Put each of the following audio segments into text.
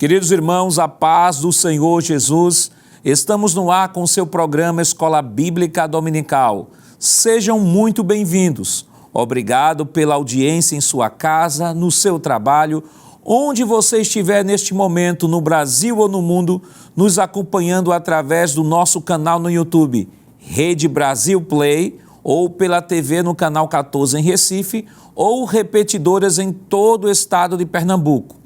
Queridos irmãos, a paz do Senhor Jesus, estamos no ar com o seu programa Escola Bíblica Dominical. Sejam muito bem-vindos. Obrigado pela audiência em sua casa, no seu trabalho, onde você estiver neste momento, no Brasil ou no mundo, nos acompanhando através do nosso canal no YouTube, Rede Brasil Play, ou pela TV no Canal 14 em Recife, ou repetidoras em todo o estado de Pernambuco.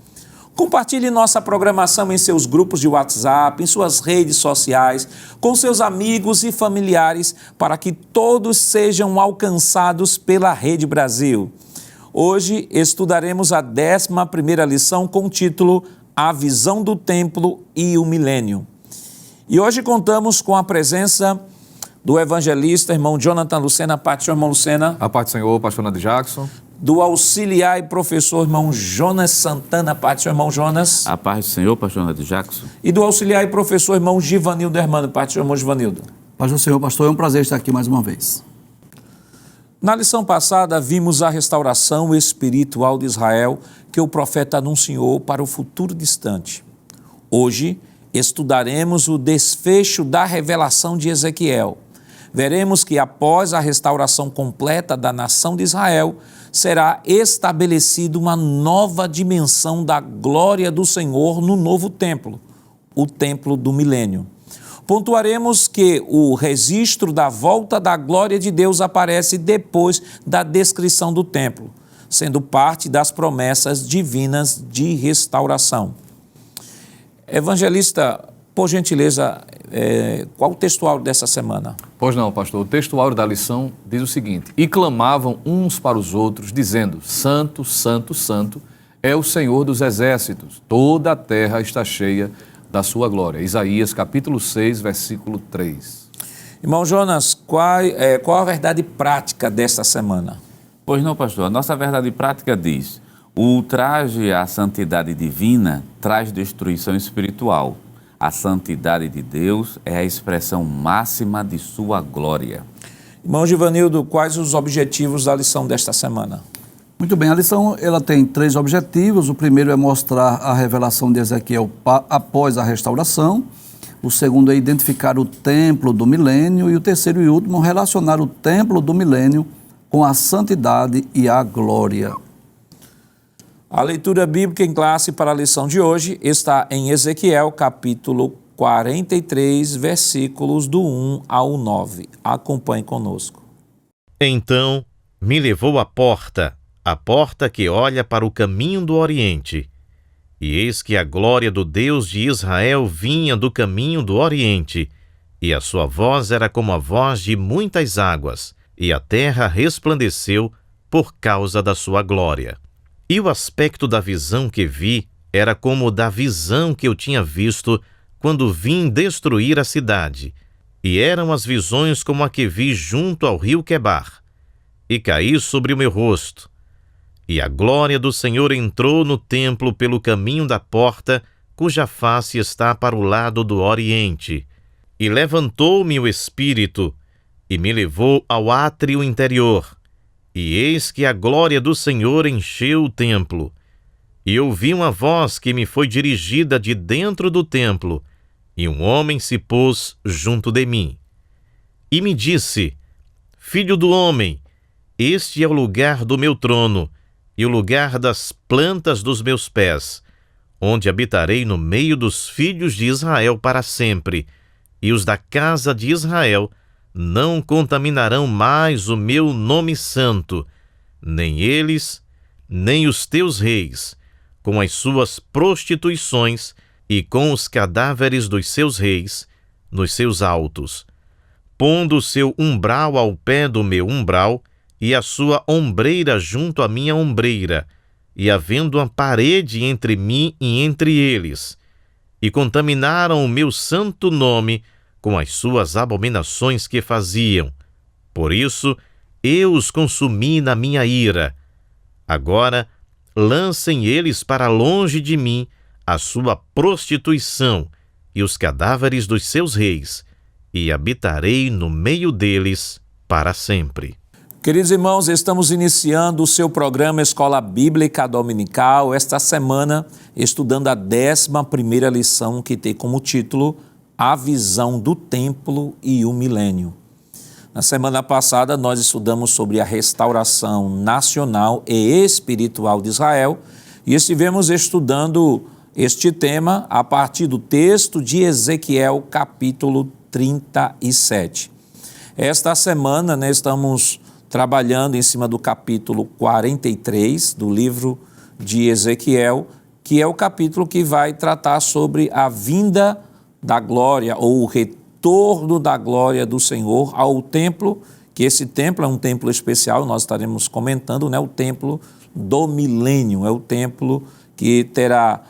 Compartilhe nossa programação em seus grupos de WhatsApp, em suas redes sociais, com seus amigos e familiares, para que todos sejam alcançados pela Rede Brasil. Hoje estudaremos a 11ª lição com o título A Visão do Templo e o Milênio. E hoje contamos com a presença do evangelista, irmão Jonathan Lucena. A paz do Senhor, irmão Lucena. A paz do Senhor, pastor Nando Jackson. Do auxiliar e professor, irmão Jonas Santana. A paz do Senhor, irmão Jonas. A paz do Senhor, pastor Nando Jackson. E do auxiliar e professor, irmão Givanildo Hermano. A paz do Senhor, irmão Givanildo. Paz do Senhor, pastor. É um prazer estar aqui mais uma vez. Na lição passada, vimos a restauração espiritual de Israel que o profeta anunciou para o futuro distante. Hoje, estudaremos o desfecho da revelação de Ezequiel. Veremos que após a restauração completa da nação de Israel, será estabelecida uma nova dimensão da glória do Senhor no novo templo, o templo do milênio. Pontuaremos que o registro da volta da glória de Deus aparece depois da descrição do templo, sendo parte das promessas divinas de restauração. Evangelista, por gentileza, qual o textual dessa semana? Pois não, pastor. O textual da lição diz o seguinte: E clamavam uns para os outros, dizendo: Santo, Santo, Santo é o Senhor dos exércitos, toda a terra está cheia da sua glória. Isaías capítulo 6, versículo 3. Irmão Jonas, qual a verdade prática desta semana? Pois não, pastor. A nossa verdade prática diz: o ultraje à santidade divina traz destruição espiritual. A santidade de Deus é a expressão máxima de sua glória. Irmão Givanildo, quais os objetivos da lição desta semana? Muito bem, a lição ela tem 3 objetivos. O primeiro é mostrar a revelação de Ezequiel após a restauração. O segundo é identificar o templo do milênio. E o terceiro e último, relacionar o templo do milênio com a santidade e a glória. A leitura bíblica em classe para a lição de hoje está em Ezequiel, capítulo 43, versículos do 1 ao 9. Acompanhe conosco. Então me levou à porta que olha para o caminho do Oriente. E eis que a glória do Deus de Israel vinha do caminho do Oriente, e a sua voz era como a voz de muitas águas, e a terra resplandeceu por causa da sua glória. E o aspecto da visão que vi era como o da visão que eu tinha visto quando vim destruir a cidade. E eram as visões como a que vi junto ao rio Quebar. E caí sobre o meu rosto. E a glória do Senhor entrou no templo pelo caminho da porta, cuja face está para o lado do Oriente. E levantou-me o Espírito, e me levou ao átrio interior. E eis que a glória do Senhor encheu o templo. E ouvi uma voz que me foi dirigida de dentro do templo, e um homem se pôs junto de mim. E me disse: Filho do homem, este é o lugar do meu trono, e o lugar das plantas dos meus pés, onde habitarei no meio dos filhos de Israel para sempre, e os da casa de Israel não contaminarão mais o meu nome santo, nem eles, nem os teus reis, com as suas prostituições e com os cadáveres dos seus reis, nos seus altos, pondo o seu umbral ao pé do meu umbral, e a sua ombreira junto à minha ombreira, e havendo uma parede entre mim e entre eles, e contaminaram o meu santo nome com as suas abominações que faziam. Por isso, eu os consumi na minha ira. Agora, lancem eles para longe de mim a sua prostituição e os cadáveres dos seus reis, e habitarei no meio deles para sempre. Queridos irmãos, estamos iniciando o seu programa Escola Bíblica Dominical, esta semana estudando a 11ª lição, que tem como título A Visão do Templo e o Milênio. Na semana passada nós estudamos sobre a restauração nacional e espiritual de Israel e estivemos estudando este tema a partir do texto de Ezequiel, capítulo 37. Esta semana, estamos trabalhando em cima do capítulo 43 do livro de Ezequiel, que é o capítulo que vai tratar sobre a vinda da glória ou o retorno da glória do Senhor ao templo, que esse templo é um templo especial, nós estaremos comentando, o templo do milênio, é o templo que terá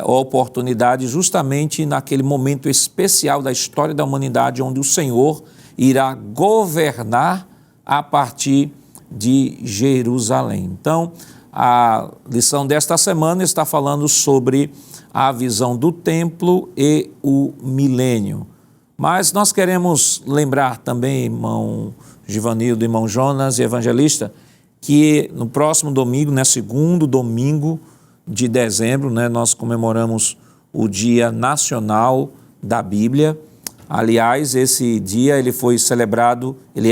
oportunidade justamente naquele momento especial da história da humanidade, onde o Senhor irá governar a partir de Jerusalém. Então, a lição desta semana está falando sobre a visão do templo e o milênio. Mas nós queremos lembrar também, irmão Givanildo, irmão Jonas e evangelista, que no próximo domingo, segundo domingo de dezembro, nós comemoramos o Dia Nacional da Bíblia. Aliás, esse dia ele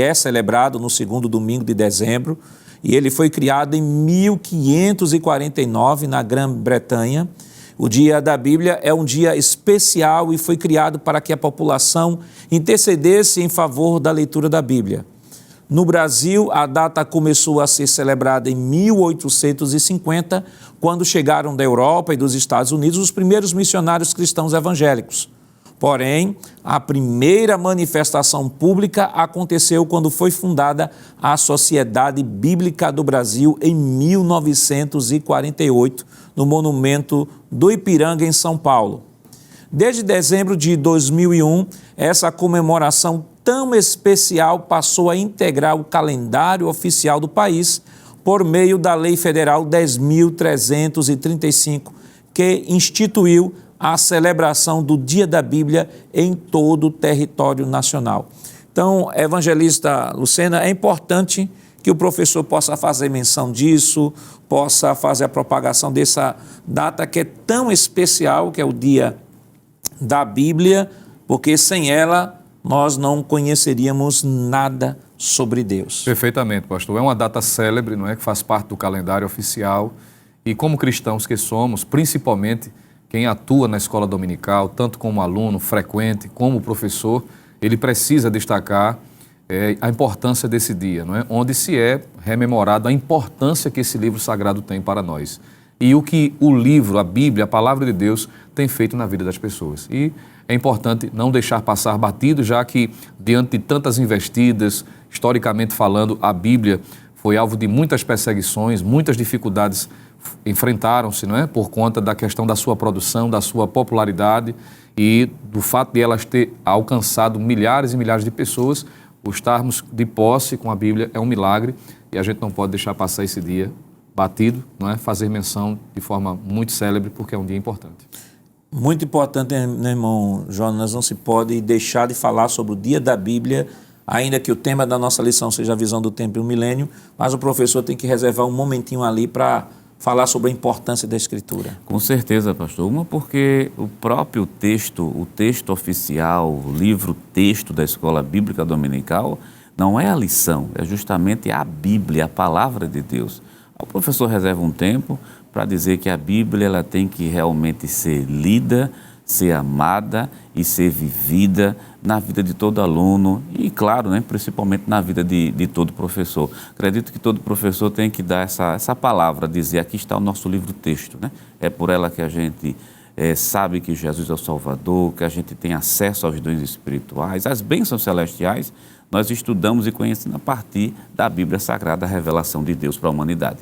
é celebrado no segundo domingo de dezembro e ele foi criado em 1549 na Grã-Bretanha. O Dia da Bíblia é um dia especial e foi criado para que a população intercedesse em favor da leitura da Bíblia. No Brasil, a data começou a ser celebrada em 1850, quando chegaram da Europa e dos Estados Unidos os primeiros missionários cristãos evangélicos. Porém, a primeira manifestação pública aconteceu quando foi fundada a Sociedade Bíblica do Brasil em 1948, no Monumento do Ipiranga, em São Paulo. Desde dezembro de 2001, essa comemoração tão especial passou a integrar o calendário oficial do país por meio da Lei Federal 10.335, que instituiu a celebração do Dia da Bíblia em todo o território nacional. Então, evangelista Lucena, é importante que o professor possa fazer menção disso, possa fazer a propagação dessa data que é tão especial, que é o Dia da Bíblia, porque sem ela nós não conheceríamos nada sobre Deus. Perfeitamente, pastor. É uma data célebre, que faz parte do calendário oficial e como cristãos que somos, principalmente quem atua na escola dominical, tanto como aluno frequente, como professor, ele precisa destacar a importância desse dia, onde se é rememorado a importância que esse livro sagrado tem para nós. E o que o livro, a Bíblia, a Palavra de Deus, tem feito na vida das pessoas. E é importante não deixar passar batido, já que, diante de tantas investidas, historicamente falando, a Bíblia foi alvo de muitas perseguições, muitas dificuldades enfrentaram-se, por conta da questão da sua produção, da sua popularidade e do fato de elas ter alcançado milhares e milhares de pessoas. O estarmos de posse com a Bíblia é um milagre e a gente não pode deixar passar esse dia batido, fazer menção de forma muito célebre, porque é um dia importante. Muito importante, irmão Jonas, não se pode deixar de falar sobre o Dia da Bíblia, ainda que o tema da nossa lição seja a visão do templo e o milênio, mas o professor tem que reservar um momentinho ali para falar sobre a importância da Escritura. Com certeza, pastor. Uma porque o próprio texto, o texto oficial, o livro-texto da Escola Bíblica Dominical, não é a lição, é justamente a Bíblia, a Palavra de Deus. O professor reserva um tempo para dizer que a Bíblia ela tem que realmente ser lida, ser amada e ser vivida na vida de todo aluno e, claro, principalmente na vida de todo professor. Acredito que todo professor tem que dar essa palavra, dizer aqui está o nosso livro-texto. É por ela que a gente sabe que Jesus é o Salvador, que a gente tem acesso aos dons espirituais, às bênçãos celestiais. Nós estudamos e conhecemos a partir da Bíblia Sagrada, a revelação de Deus para a humanidade.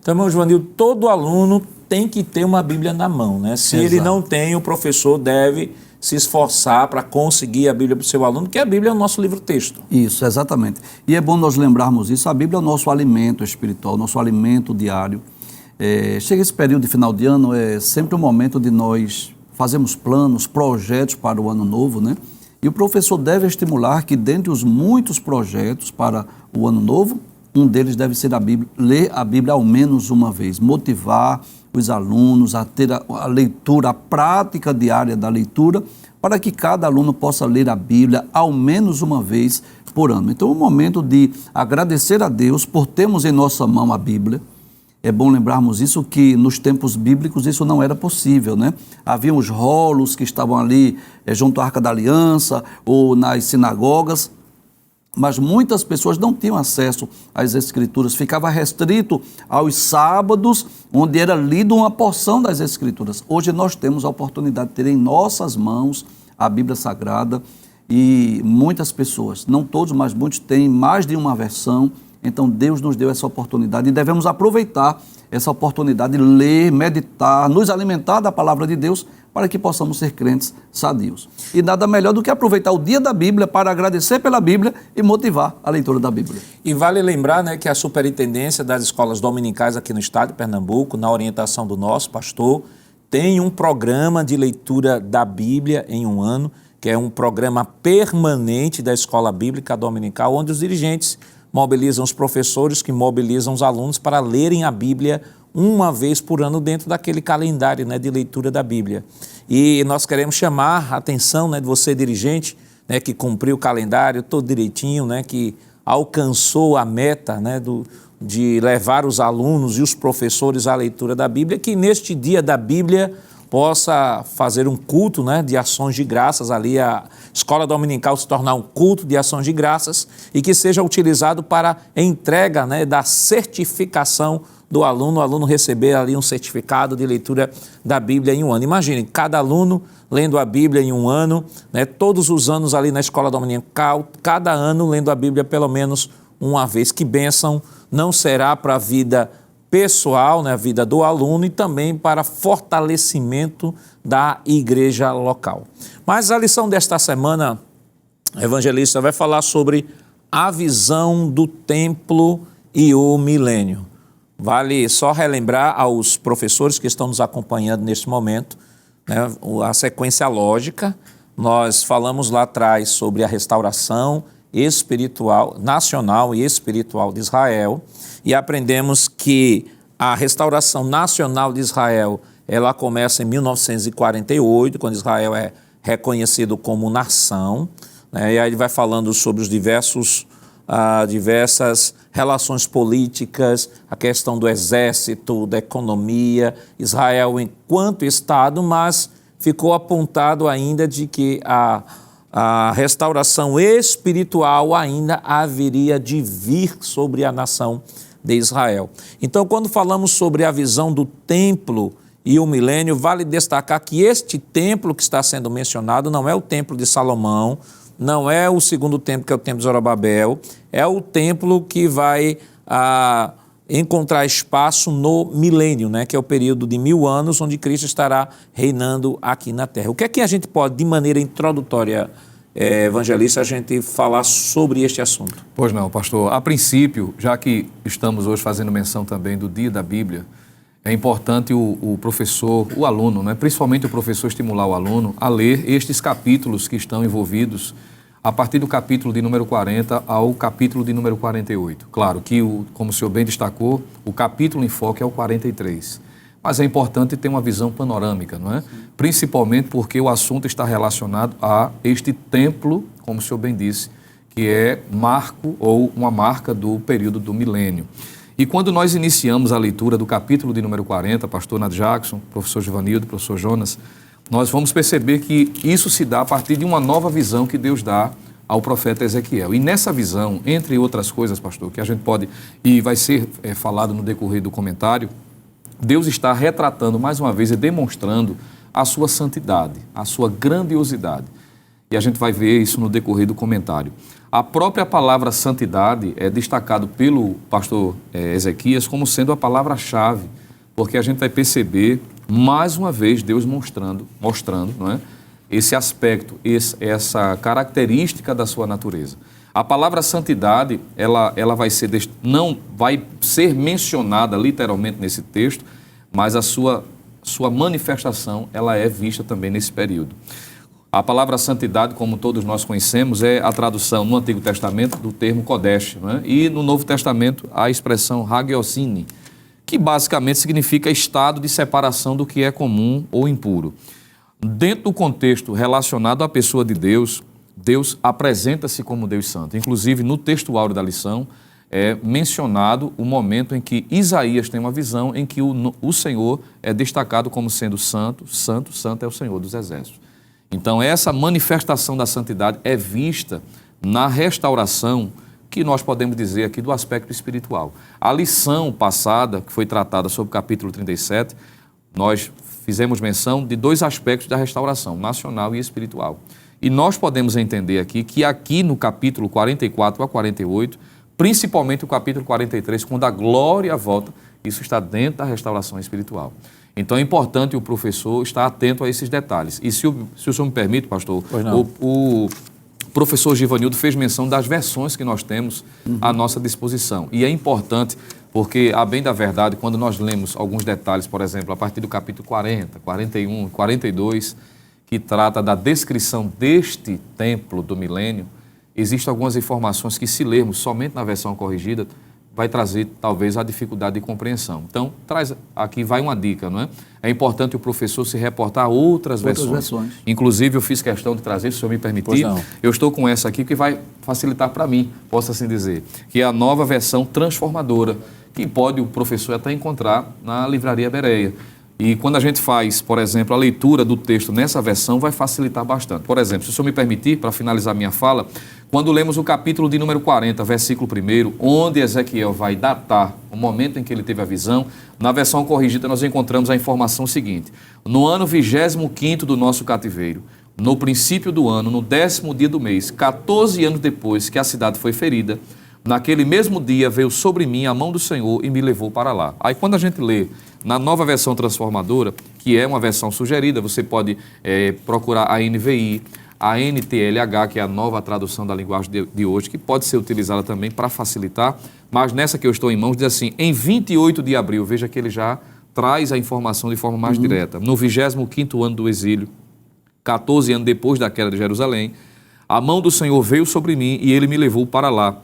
Então, irmão Joanildo, todo aluno tem que ter uma Bíblia na mão, Se ele não tem, o professor deve se esforçar para conseguir a Bíblia para o seu aluno, porque a Bíblia é o nosso livro-texto. Isso, exatamente. E é bom nós lembrarmos isso, a Bíblia é o nosso alimento espiritual, nosso alimento diário. Chega esse período de final de ano, é sempre um momento de nós fazermos planos, projetos para o ano novo, E o professor deve estimular que, dentre os muitos projetos para o ano novo, Um deles deve ser a Bíblia, ler a Bíblia ao menos uma vez, motivar os alunos a ter a leitura, a prática diária da leitura, para que cada aluno possa ler a Bíblia ao menos uma vez por ano. Então, é um momento de agradecer a Deus por termos em nossa mão a Bíblia. É bom lembrarmos isso, que nos tempos bíblicos isso não era possível, né? Havia os rolos que estavam ali junto à Arca da Aliança ou nas sinagogas, mas muitas pessoas não tinham acesso às Escrituras, ficava restrito aos sábados, onde era lido uma porção das Escrituras. Hoje nós temos a oportunidade de ter em nossas mãos a Bíblia Sagrada, e muitas pessoas, não todos, mas muitos, têm mais de uma versão. Então Deus nos deu essa oportunidade e devemos aproveitar essa oportunidade de ler, meditar, nos alimentar da palavra de Deus, para que possamos ser crentes sadios. E nada melhor do que aproveitar o dia da Bíblia para agradecer pela Bíblia e motivar a leitura da Bíblia. E vale lembrar, né, que a Superintendência das Escolas Dominicais aqui no estado de Pernambuco, na orientação do nosso pastor, tem um programa de leitura da Bíblia em um ano, que é um programa permanente da Escola Bíblica Dominical, onde os dirigentes mobilizam os professores, que mobilizam os alunos para lerem a Bíblia uma vez por ano dentro daquele calendário, né, de leitura da Bíblia. E nós queremos chamar a atenção, né, de você, dirigente, né, que cumpriu o calendário todo direitinho, né, que alcançou a meta, né, de levar os alunos e os professores à leitura da Bíblia, que neste dia da Bíblia possa fazer um culto, né, de ações de graças, ali a escola dominical se tornar um culto de ações de graças, e que seja utilizado para a entrega, né, da certificação do aluno, o aluno receber ali um certificado de leitura da Bíblia em um ano. Imaginem, cada aluno lendo a Bíblia em um ano, né, todos os anos ali na escola dominical, cada ano lendo a Bíblia pelo menos uma vez. Que bênção não será para a vida pessoal, né, a vida do aluno, e também para fortalecimento da igreja local. Mas a lição desta semana, evangelista, vai falar sobre a visão do templo e o milênio. Vale só relembrar aos professores que estão nos acompanhando neste momento, né, a sequência lógica. Nós falamos lá atrás sobre a restauração espiritual, nacional e espiritual de Israel, e aprendemos que a restauração nacional de Israel, ela começa em 1948, quando Israel é reconhecido como nação, né? E aí ele vai falando sobre os diversas relações políticas, a questão do exército, da economia, Israel enquanto Estado, mas ficou apontado ainda de que a restauração espiritual ainda haveria de vir sobre a nação de Israel. Então, quando falamos sobre a visão do templo e o milênio, vale destacar que este templo que está sendo mencionado não é o templo de Salomão, não é o segundo templo, que é o templo de Zorobabel, é o templo que vai encontrar espaço no milênio, né, que é o período de 1000 anos, onde Cristo estará reinando aqui na terra. O que é que a gente pode, de maneira introdutória, evangelista, a gente falar sobre este assunto? Pois não, pastor. A princípio, já que estamos hoje fazendo menção também do dia da Bíblia, é importante o professor, o aluno, né, principalmente o professor, estimular o aluno a ler estes capítulos que estão envolvidos a partir do capítulo de número 40 ao capítulo de número 48. Claro que, como o senhor bem destacou, o capítulo em foco é o 43. Mas é importante ter uma visão panorâmica, não é? Sim. Principalmente porque o assunto está relacionado a este templo, como o senhor bem disse, que é marco ou uma marca do período do milênio. E quando nós iniciamos a leitura do capítulo de número 40, pastor Nad Jackson, professor Givanildo, professor Jonas, nós vamos perceber que isso se dá a partir de uma nova visão que Deus dá ao profeta Ezequiel. E nessa visão, entre outras coisas, pastor, que a gente pode, e vai ser falado no decorrer do comentário, Deus está retratando mais uma vez e demonstrando a sua santidade, a sua grandiosidade. E a gente vai ver isso no decorrer do comentário. A própria palavra santidade é destacado pelo pastor Ezequias como sendo a palavra-chave, porque a gente vai perceber mais uma vez Deus mostrando, não é? Esse aspecto, essa característica da sua natureza. A palavra santidade, ela vai ser, não vai ser mencionada literalmente nesse texto, mas a sua manifestação, ela é vista também nesse período. A palavra santidade, como todos nós conhecemos, é a tradução no Antigo Testamento do termo Kodesh, não é? E no Novo Testamento a expressão Hagiosine, que basicamente significa estado de separação do que é comum ou impuro. Dentro do contexto relacionado à pessoa de Deus, Deus apresenta-se como Deus Santo. Inclusive, no texto áureo da lição, é mencionado o momento em que Isaías tem uma visão em que o Senhor é destacado como sendo santo, santo, santo é o Senhor dos Exércitos. Então, essa manifestação da santidade é vista na restauração, que nós podemos dizer aqui do aspecto espiritual. A lição passada, que foi tratada sobre o capítulo 37, nós fizemos menção de 2 aspectos da restauração, nacional e espiritual. E nós podemos entender aqui no capítulo 44 a 48, principalmente o capítulo 43, quando a glória volta, isso está dentro da restauração espiritual. Então é importante o professor estar atento a esses detalhes. E se o senhor me permite, pastor, o professor Givanildo fez menção das versões que nós temos à nossa disposição. E é importante porque, a bem da verdade, quando nós lemos alguns detalhes, por exemplo, a partir do capítulo 40, 41, 42, que trata da descrição deste templo do milênio, existem algumas informações que, se lermos somente na versão corrigida, vai trazer, talvez, a dificuldade de compreensão. Então, aqui vai uma dica, não é? É importante o professor se reportar a outras versões. Inclusive, eu fiz questão de trazer, se o senhor me permitir, eu estou com essa aqui que vai facilitar para mim, posso assim dizer, que é a nova versão transformadora, que pode o professor até encontrar na Livraria Bereia. E quando a gente faz, por exemplo, a leitura do texto nessa versão, vai facilitar bastante. Por exemplo, se o senhor me permitir, para finalizar minha fala, quando lemos o capítulo de número 40, versículo 1, onde Ezequiel vai datar o momento em que ele teve a visão, na versão corrigida nós encontramos a informação seguinte: no ano 25º do nosso cativeiro, no princípio do ano, no 10º dia do mês, 14 anos depois que a cidade foi ferida, naquele mesmo dia veio sobre mim a mão do Senhor e me levou para lá. Aí quando a gente lê na nova versão transformadora, que é uma versão sugerida, você pode procurar a NVI, a NTLH, que é a nova tradução da linguagem de hoje, que pode ser utilizada também para facilitar, mas nessa que eu estou em mãos diz assim: em 28 de abril, veja que ele já traz a informação de forma mais direta, no 25º ano do exílio, 14 anos depois da queda de Jerusalém, a mão do Senhor veio sobre mim e ele me levou para lá.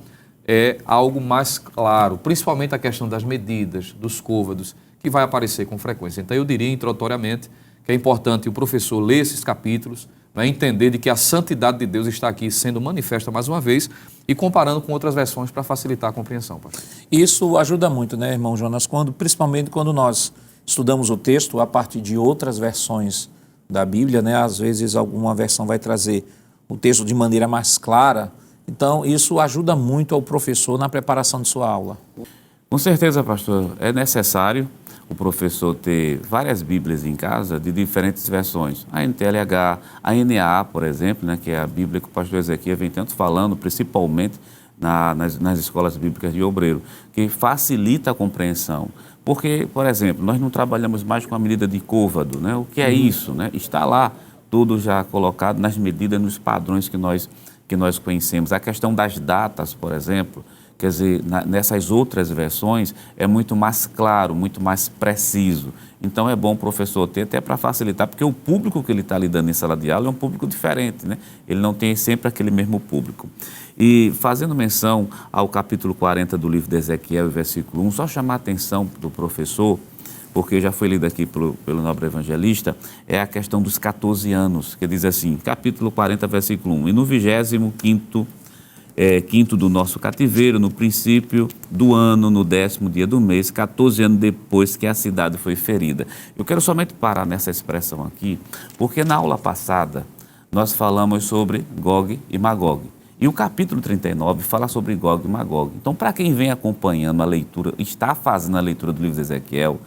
É algo mais claro, principalmente a questão das medidas, dos côvados, que vai aparecer com frequência. Então eu diria introdutoriamente que é importante o professor ler esses capítulos, né, entender de que a santidade de Deus está aqui sendo manifesta mais uma vez e comparando com outras versões para facilitar a compreensão, pastor. Isso ajuda muito, né, irmão Jonas, principalmente quando nós estudamos o texto a partir de outras versões da Bíblia, né, às vezes alguma versão vai trazer o texto de maneira mais clara. Então, isso ajuda muito ao professor na preparação de sua aula. Com certeza, pastor. É necessário o professor ter várias Bíblias em casa de diferentes versões. A NTLH, a NAA, por exemplo, né, que é a Bíblia que o pastor Ezequiel vem tanto falando, principalmente nas escolas bíblicas de obreiro, que facilita a compreensão. Porque, por exemplo, nós não trabalhamos mais com a medida de côvado, né? O que é isso, né? Está lá tudo já colocado nas medidas, nos padrões que nós conhecemos. A questão das datas, por exemplo, quer dizer, nessas outras versões é muito mais claro, muito mais preciso. Então é bom o professor ter até para facilitar, porque o público que ele está lidando em sala de aula é um público diferente, né? Ele não tem sempre aquele mesmo público. E fazendo menção ao capítulo 40 do livro de Ezequiel, versículo 1, só chamar a atenção do professor, porque já foi lido aqui pelo nobre evangelista, é a questão dos 14 anos, que diz assim, capítulo 40, versículo 1, e no 25º do nosso cativeiro, no princípio do ano, no 10º dia do mês, 14 anos depois que a cidade foi ferida. Eu quero somente parar nessa expressão aqui, porque na aula passada nós falamos sobre Gog e Magog. E o capítulo 39 fala sobre Gog e Magog. Então, para quem vem acompanhando a leitura, está fazendo a leitura do livro de Ezequiel,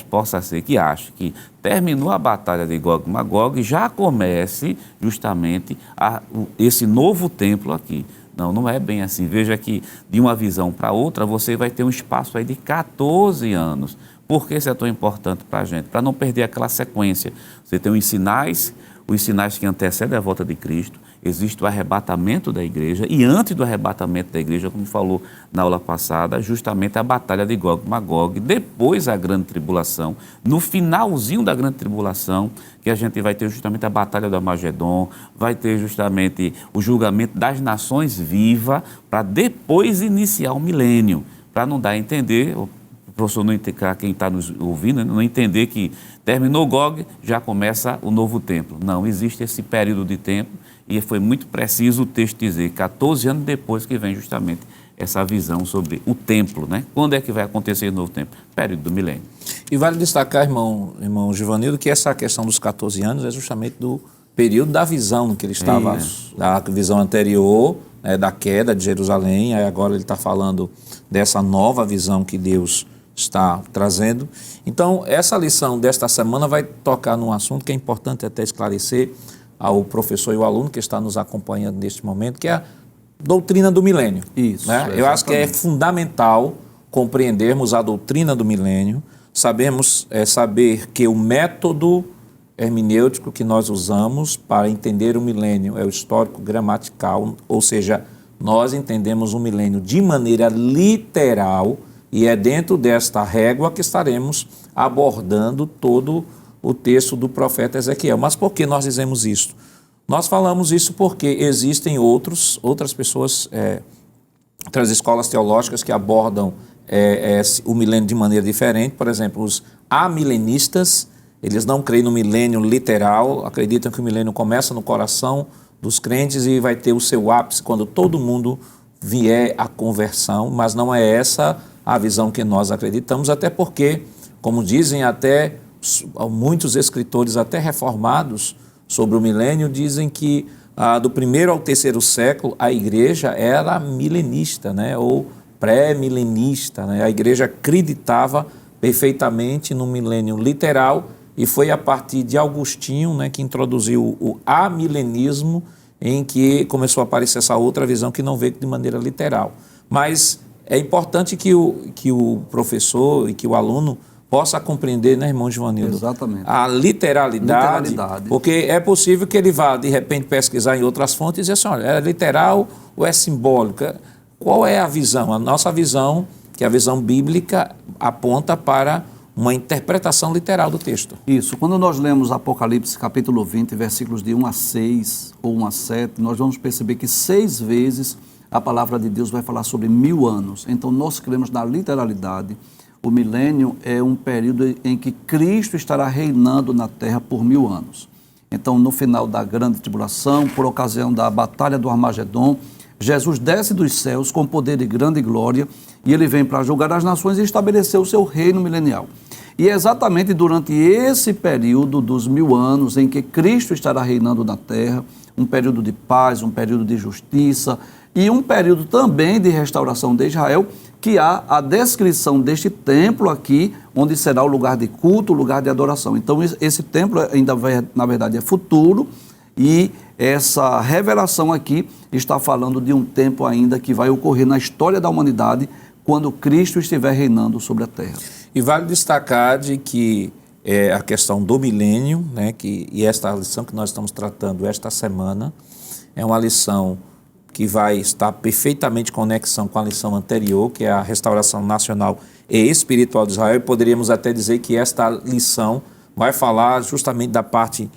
possa ser que ache que terminou a batalha de Gog e Magog e já comece justamente esse novo templo aqui. Não, não é bem assim. Veja que de uma visão para outra você vai ter um espaço aí de 14 anos. Por que isso é tão importante para a gente? Para não perder aquela sequência. Você tem os sinais, os sinais que antecedem a volta de Cristo, existe o arrebatamento da igreja, e antes do arrebatamento da igreja, como falou na aula passada, justamente a batalha de Gog e Magog, depois a grande tribulação, no finalzinho da grande tribulação, que a gente vai ter justamente a batalha do Armagedon, vai ter justamente o julgamento das nações vivas, para depois iniciar o milênio, para não dar a entender, o professor não entender, quem está nos ouvindo, não entender que terminou Gog, já começa o novo templo. Não, existe esse período de tempo, e foi muito preciso o texto dizer, 14 anos depois que vem justamente essa visão sobre o templo, né? Quando é que vai acontecer o novo templo? Período do milênio. E vale destacar, irmão Givanildo, que essa questão dos 14 anos é justamente do período da visão que ele estava, da visão anterior, né, da queda de Jerusalém, aí agora ele está falando dessa nova visão que Deus está trazendo. Então, essa lição desta semana vai tocar num assunto que é importante até esclarecer ao professor e ao aluno que está nos acompanhando neste momento, que é a doutrina do milênio. Isso, né? Eu acho que é fundamental compreendermos a doutrina do milênio, saber que o método hermenêutico que nós usamos para entender o milênio é o histórico gramatical, ou seja, nós entendemos o milênio de maneira literal, e é dentro desta régua que estaremos abordando todo o texto do profeta Ezequiel. Mas por que nós dizemos isso? Nós falamos isso porque existem outras pessoas, outras escolas teológicas que abordam o milênio de maneira diferente. Por exemplo, os amilenistas, eles não creem no milênio literal, acreditam que o milênio começa no coração dos crentes e vai ter o seu ápice quando todo mundo vier à conversão, mas não é essa a visão que nós acreditamos, até porque, como dizem até muitos escritores, até reformados, sobre o milênio, dizem que do primeiro ao terceiro século a igreja era milenista, né, ou pré-milenista. Né? A igreja acreditava perfeitamente no milênio literal, e foi a partir de Agostinho, né, que introduziu o amilenismo, em que começou a aparecer essa outra visão que não veio de maneira literal. Mas é importante que o professor e que o aluno possa compreender, né, irmão Givanildo? Exatamente. A literalidade, porque é possível que ele vá, de repente, pesquisar em outras fontes e dizer assim, olha, é literal ou é simbólica? Qual é a visão? A nossa visão, que é a visão bíblica, aponta para uma interpretação literal do texto. Isso. Quando nós lemos Apocalipse, capítulo 20, versículos de 1 a 6 ou 1 a 7, nós vamos perceber que 6 vezes a palavra de Deus vai falar sobre 1000 anos. Então, nós cremos na literalidade. O milênio é um período em que Cristo estará reinando na terra por 1000 anos. Então, no final da grande tribulação, por ocasião da batalha do Armagedon, Jesus desce dos céus com poder de grande glória, e ele vem para julgar as nações e estabelecer o seu reino milenial. E é exatamente durante esse período dos 1000 anos em que Cristo estará reinando na terra, um período de paz, um período de justiça e um período também de restauração de Israel, que há a descrição deste templo aqui, onde será o lugar de culto, o lugar de adoração. Então, esse templo ainda vai, na verdade, é futuro, e essa revelação aqui está falando de um tempo ainda que vai ocorrer na história da humanidade, quando Cristo estiver reinando sobre a terra. E vale destacar de que a questão do milênio, né, e esta lição que nós estamos tratando esta semana, é uma lição que vai estar perfeitamente em conexão com a lição anterior, que é a restauração nacional e espiritual de Israel. E poderíamos até dizer que esta lição vai falar justamente da parte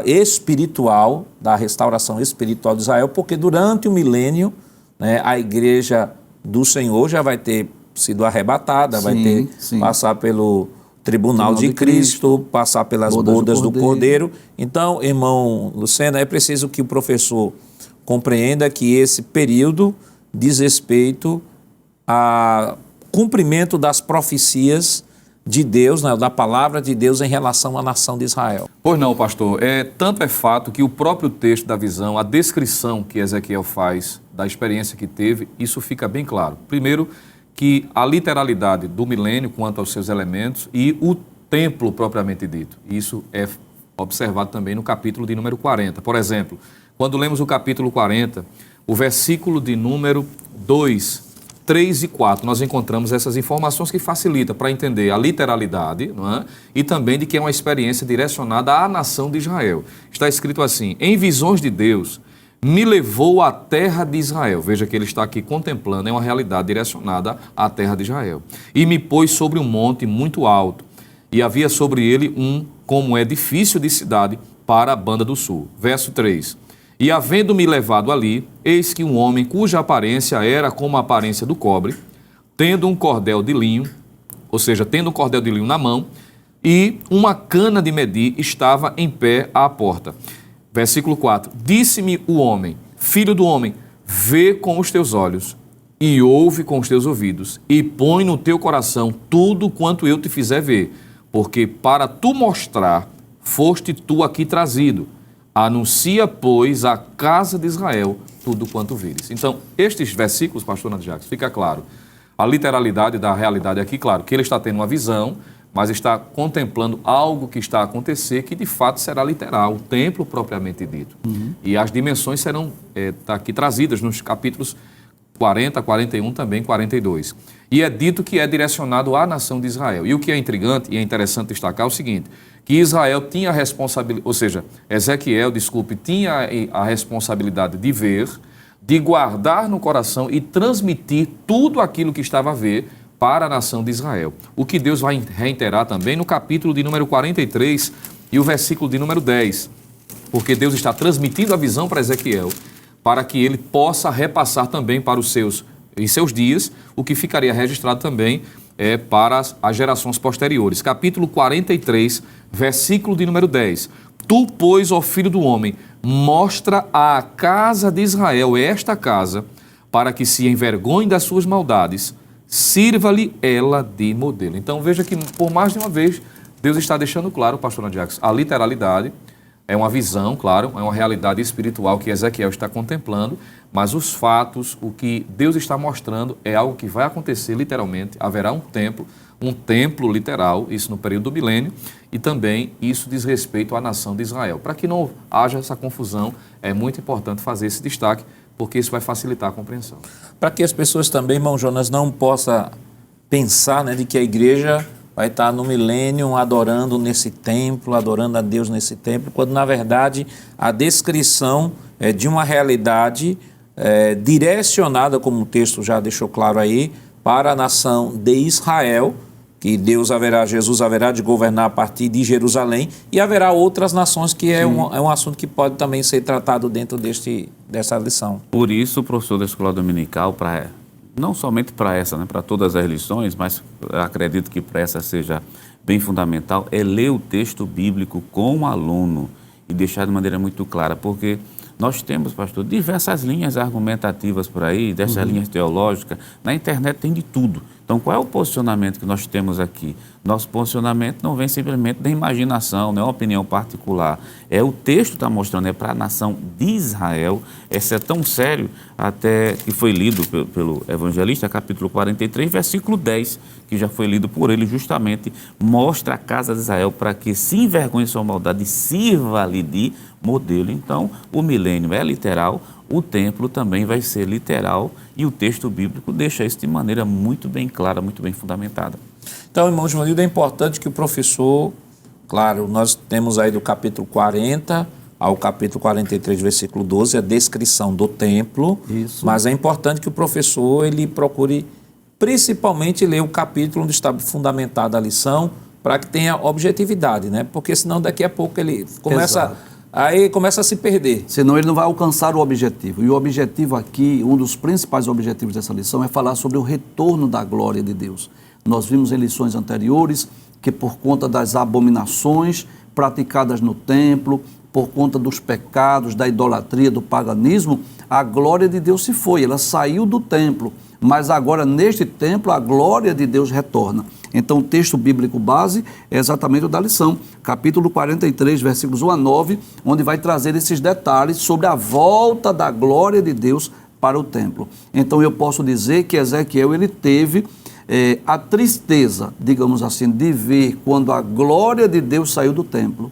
espiritual, da restauração espiritual de Israel, porque durante o milênio, né, a igreja do Senhor já vai ter sido arrebatada, vai ter passar pelo tribunal de Cristo, passar pelas bodas do Cordeiro. Então, irmão Lucena, é preciso que o professor compreenda que esse período diz respeito ao cumprimento das profecias de Deus, né, da palavra de Deus em relação à nação de Israel. Pois não, pastor. Tanto é fato que o próprio texto da visão, a descrição que Ezequiel faz da experiência que teve, isso fica bem claro. Primeiro, que a literalidade do milênio quanto aos seus elementos e o templo propriamente dito. Isso é observado também no capítulo de número 40. Por exemplo, quando lemos o capítulo 40, o versículo de número 2, 3 e 4, nós encontramos essas informações que facilitam para entender a literalidade, não é? E também de que é uma experiência direcionada à nação de Israel. Está escrito assim: em visões de Deus, me levou à terra de Israel. Veja que ele está aqui contemplando, é uma realidade direcionada à terra de Israel. E me pôs sobre um monte muito alto, e havia sobre ele como edifício de cidade para a banda do sul. Verso 3. E havendo-me levado ali, eis que um homem cuja aparência era como a aparência do cobre, tendo um cordel de linho, ou seja, tendo um cordel de linho na mão, e uma cana de medir estava em pé à porta. Versículo 4. Disse-me o homem: filho do homem, vê com os teus olhos, e ouve com os teus ouvidos, e põe no teu coração tudo quanto eu te fizer ver, porque para tu mostrar, foste tu aqui trazido. Anuncia, pois, à casa de Israel tudo quanto vires. Então, estes versículos, pastor Nando Jacques, fica claro a literalidade da realidade aqui, claro, que ele está tendo uma visão, mas está contemplando algo que está a acontecer, que de fato será literal, o templo propriamente dito. E as dimensões serão aqui trazidas nos capítulos 40, 41, também 42. E é dito que é direcionado à nação de Israel. E o que é intrigante e é interessante destacar é o seguinte, que Israel tinha a responsabilidade, ou seja, Ezequiel, tinha a responsabilidade de ver, de guardar no coração e transmitir tudo aquilo que estava a ver para a nação de Israel. O que Deus vai reiterar também no capítulo de número 43 e o versículo de número 10. Porque Deus está transmitindo a visão para Ezequiel, para que ele possa repassar também para em seus dias, o que ficaria registrado também para as gerações posteriores. Capítulo 43, versículo de número 10. Tu, pois, ó filho do homem, mostra à casa de Israel esta casa, para que se envergonhe das suas maldades, sirva-lhe ela de modelo. Então veja que, por mais de uma vez, Deus está deixando claro, pastor Nando Jacques, a literalidade. É uma visão, claro, é uma realidade espiritual que Ezequiel está contemplando, mas os fatos, o que Deus está mostrando é algo que vai acontecer literalmente. Haverá um templo literal, isso no período do milênio, e também isso diz respeito à nação de Israel. Para que não haja essa confusão, é muito importante fazer esse destaque, porque isso vai facilitar a compreensão. Para que as pessoas também, irmão Jonas, não possam pensar, né, de que a igreja vai estar no milênio adorando nesse templo, adorando a Deus nesse templo, quando na verdade a descrição é de uma realidade direcionada, como o texto já deixou claro aí, para a nação de Israel, que Jesus haverá de governar a partir de Jerusalém, e haverá outras nações, que é um assunto que pode também ser tratado dentro dessa lição. Por isso, o professor da escola dominical, não somente para essa, né, para todas as lições, mas acredito que para essa seja bem fundamental, é ler o texto bíblico com o aluno e deixar de maneira muito clara, porque nós temos, pastor, diversas linhas argumentativas por aí, dessas linhas teológicas, na internet tem de tudo. Então, qual é o posicionamento que nós temos aqui? Nosso posicionamento não vem simplesmente da imaginação, não é uma opinião particular. O texto está mostrando, é para a nação de Israel. Esse é tão sério, até que foi lido pelo evangelista, capítulo 43, versículo 10, que já foi lido por ele, justamente mostra a casa de Israel para que se envergonhe sua maldade e sirva-lhe de modelo. Então, o milênio é literal, o templo também vai ser literal e o texto bíblico deixa isso de maneira muito bem clara, muito bem fundamentada. Então, irmão Joanildo, é importante que o professor, claro, nós temos aí do capítulo 40 ao capítulo 43, versículo 12, a descrição do templo, Isso. Mas é importante que o professor ele procure principalmente ler o capítulo onde está fundamentada a lição, para que tenha objetividade, né? Porque senão daqui a pouco ele começa a se perder. Senão ele não vai alcançar o objetivo. E o objetivo aqui, um dos principais objetivos dessa lição é falar sobre o retorno da glória de Deus. Nós vimos em lições anteriores que por conta das abominações praticadas no templo, por conta dos pecados, da idolatria, do paganismo, a glória de Deus se foi, ela saiu do templo. Mas agora, neste templo, a glória de Deus retorna. Então, o texto bíblico base é exatamente o da lição, capítulo 43, versículos 1 a 9, onde vai trazer esses detalhes sobre a volta da glória de Deus para o templo. Então, eu posso dizer que Ezequiel, ele teve a tristeza, digamos assim, de ver quando a glória de Deus saiu do templo,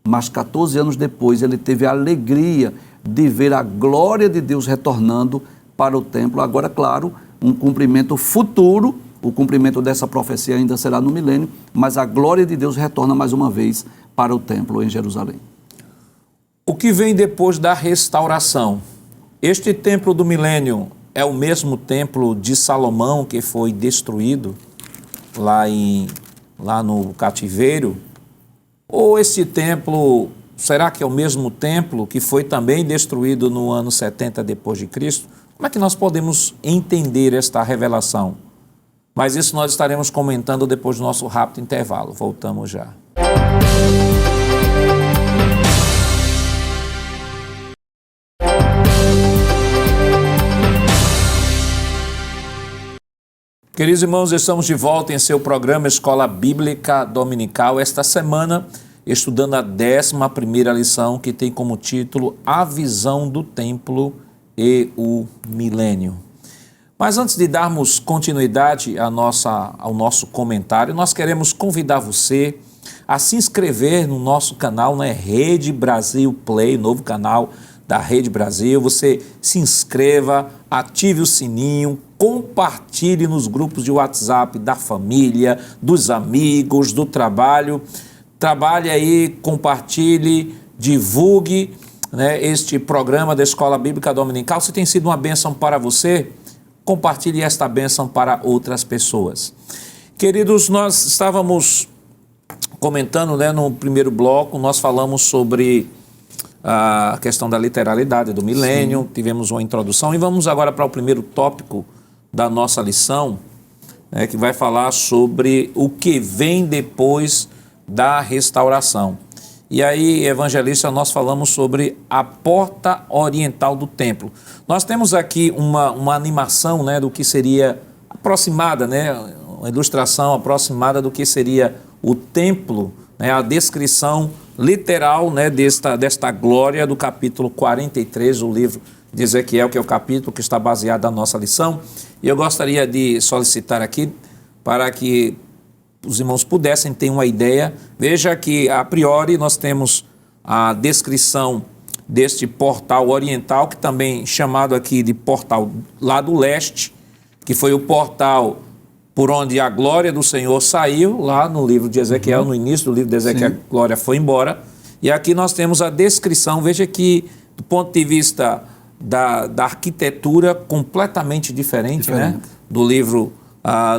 mas 14 anos depois, ele teve a alegria de ver a glória de Deus retornando para o templo. Agora, claro, um cumprimento futuro. O cumprimento dessa profecia ainda será no milênio, mas a glória de Deus retorna mais uma vez para o templo em Jerusalém. O que vem depois da restauração? Este templo do milênio é o mesmo templo de Salomão que foi destruído lá no cativeiro? Ou esse templo, será que é o mesmo templo que foi também destruído no ano 70 depois de Cristo? Como é que nós podemos entender esta revelação? Mas isso nós estaremos comentando depois do nosso rápido intervalo. Voltamos já. Queridos irmãos, estamos de volta em seu programa Escola Bíblica Dominical. Esta semana, estudando a 11ª lição, que tem como título A Visão do Templo e o Milênio. Mas antes de darmos continuidade ao nosso comentário, nós queremos convidar você a se inscrever no nosso canal, né? Rede Brasil Play, novo canal da Rede Brasil. Você se inscreva, ative o sininho, compartilhe nos grupos de WhatsApp da família, dos amigos, do trabalho. Trabalhe aí, compartilhe, divulgue, né, este programa da Escola Bíblica Dominical. Se tem sido uma bênção para você, compartilhe esta bênção para outras pessoas. Queridos, nós estávamos comentando, né, no primeiro bloco, nós falamos sobre a questão da literalidade do milênio. Sim. Tivemos uma introdução e vamos agora para o primeiro tópico da nossa lição, né, que vai falar sobre o que vem depois da restauração. E aí, evangelista, nós falamos sobre a porta oriental do templo. Nós temos aqui uma animação, né, do que seria aproximada, né, uma ilustração aproximada do que seria o templo, né, a descrição literal, né, desta glória do capítulo 43 do livro de Ezequiel, que é o capítulo que está baseado na nossa lição. E eu gostaria de solicitar aqui para que os irmãos pudessem ter uma ideia. Veja que, a priori, nós temos a descrição deste portal oriental, que também é chamado aqui de portal lá do leste, que foi o portal por onde a glória do Senhor saiu, lá no livro de Ezequiel, no início do livro de Ezequiel, a glória foi embora. E aqui nós temos a descrição, veja que, do ponto de vista da arquitetura, completamente diferente. Né, do livro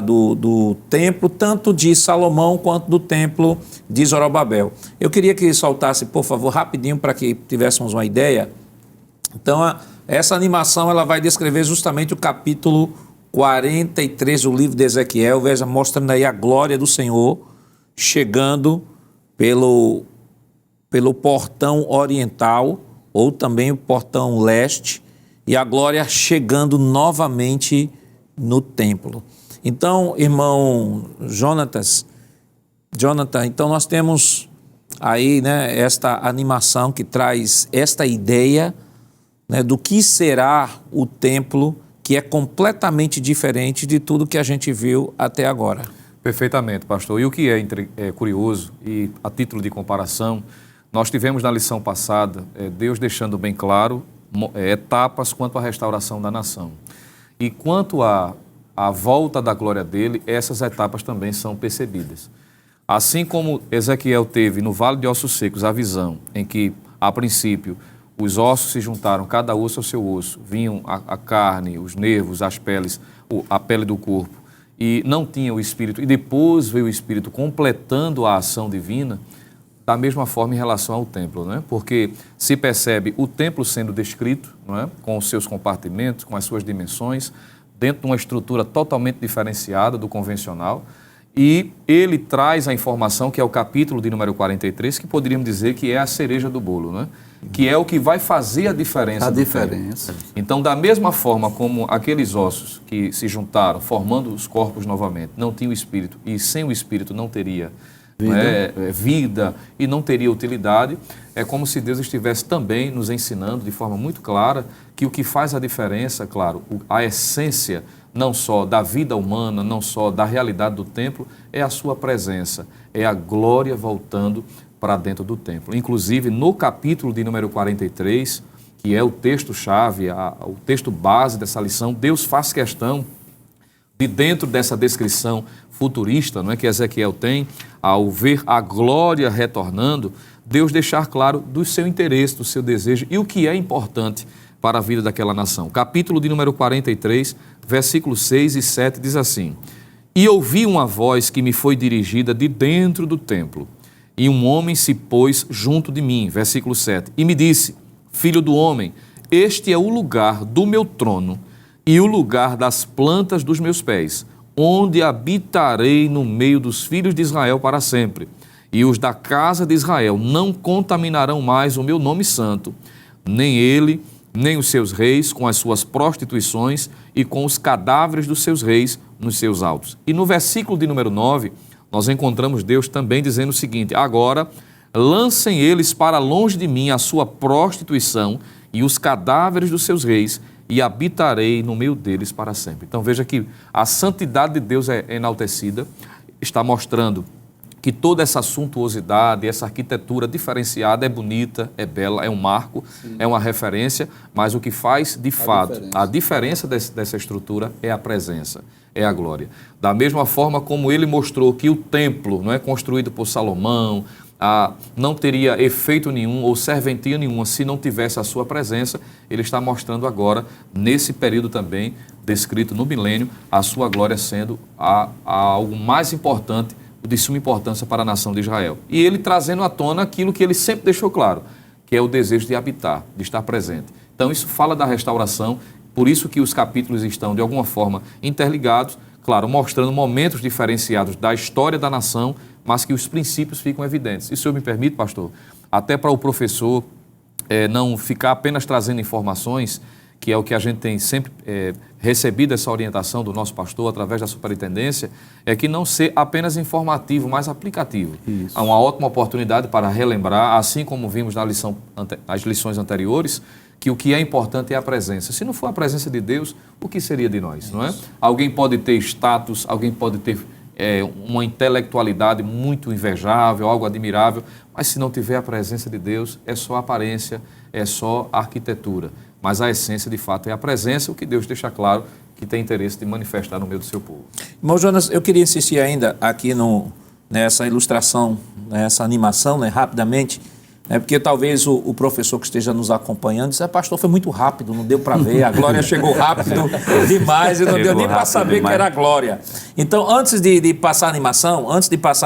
do templo, tanto de Salomão quanto do templo de Zorobabel. Eu queria que soltasse, por favor, rapidinho, para que tivéssemos uma ideia. Então, essa animação ela vai descrever justamente o capítulo 43 do livro de Ezequiel, veja, mostrando aí a glória do Senhor chegando pelo portão oriental, ou também o portão leste, e a glória chegando novamente no templo. Então, irmão Jonathan, então nós temos aí, né, esta animação que traz esta ideia, né, do que será o templo, que é completamente diferente de tudo que a gente viu até agora. Perfeitamente, pastor. E o que é curioso, e a título de comparação, nós tivemos na lição passada, Deus deixando bem claro etapas quanto à restauração da nação. E quanto à volta da glória dele, essas etapas também são percebidas. Assim como Ezequiel teve no Vale de Ossos Secos a visão em que, a princípio, os ossos se juntaram, cada osso ao seu osso, vinham a carne, os nervos, as peles, a pele do corpo, e não tinha o Espírito, e depois veio o Espírito completando a ação divina, da mesma forma em relação ao templo, não é? Porque se percebe o templo sendo descrito, não é? Com os seus compartimentos, com as suas dimensões, dentro de uma estrutura totalmente diferenciada do convencional, e ele traz a informação, que é o capítulo de número 43, que poderíamos dizer que é a cereja do bolo, né? Que é o que vai fazer a diferença. Então, da mesma forma como aqueles ossos que se juntaram, formando os corpos novamente, não tinham espírito, e sem o espírito não teria vida e não teria utilidade, é como se Deus estivesse também nos ensinando de forma muito clara que o que faz a diferença, claro, a essência não só da vida humana, não só da realidade do templo, é a sua presença, é a glória voltando para dentro do templo. Inclusive, no capítulo de número 43, que é o texto-chave, o texto base dessa lição, Deus faz questão de dentro dessa descrição futurista, não é, que Ezequiel tem, ao ver a glória retornando, Deus deixar claro do seu interesse, do seu desejo e o que é importante para a vida daquela nação. Capítulo de número 43, versículos 6 e 7 diz assim: E ouvi uma voz que me foi dirigida de dentro do templo, e um homem se pôs junto de mim, versículo 7, e me disse: Filho do homem, este é o lugar do meu trono e o lugar das plantas dos meus pés, onde habitarei no meio dos filhos de Israel para sempre. E os da casa de Israel não contaminarão mais o meu nome santo, nem ele, nem os seus reis com as suas prostituições e com os cadáveres dos seus reis nos seus altos. E no versículo de número 9, nós encontramos Deus também dizendo o seguinte: Agora lancem eles para longe de mim a sua prostituição e os cadáveres dos seus reis, e habitarei no meio deles para sempre. Então veja que a santidade de Deus é enaltecida, está mostrando que toda essa suntuosidade, essa arquitetura diferenciada é bonita, é bela, é um marco, é uma referência, mas o que faz de fato a diferença dessa estrutura é a presença, é a glória. Da mesma forma como ele mostrou que o templo, não é, construído por Salomão, não teria efeito nenhum ou serventia nenhuma se não tivesse a sua presença, ele está mostrando agora, nesse período também, descrito no milênio, a sua glória sendo algo mais importante, de suma importância para a nação de Israel. E ele trazendo à tona aquilo que ele sempre deixou claro, que é o desejo de habitar, de estar presente. Então isso fala da restauração, por isso que os capítulos estão de alguma forma interligados, claro, mostrando momentos diferenciados da história da nação, mas que os princípios ficam evidentes. E se o senhor me permite, pastor, até para o professor não ficar apenas trazendo informações, que é o que a gente tem sempre recebido essa orientação do nosso pastor através da superintendência, é que não ser apenas informativo, mas aplicativo. Isso. Há uma ótima oportunidade para relembrar, assim como vimos nas lições anteriores, que o que é importante é a presença. Se não for a presença de Deus, o que seria de nós, não é? Alguém pode ter status, alguém pode ter uma intelectualidade muito invejável, algo admirável, mas se não tiver a presença de Deus, é só aparência, é só arquitetura. Mas a essência, de fato, é a presença, o que Deus deixa claro que tem interesse de manifestar no meio do seu povo. Irmão Jonas, eu queria insistir ainda aqui nessa ilustração, nessa animação, rapidamente, porque talvez o professor que esteja nos acompanhando disse: pastor, foi muito rápido, não deu para ver, a glória chegou rápido demais e não deu nem para saber que era a glória. Então, antes de passar a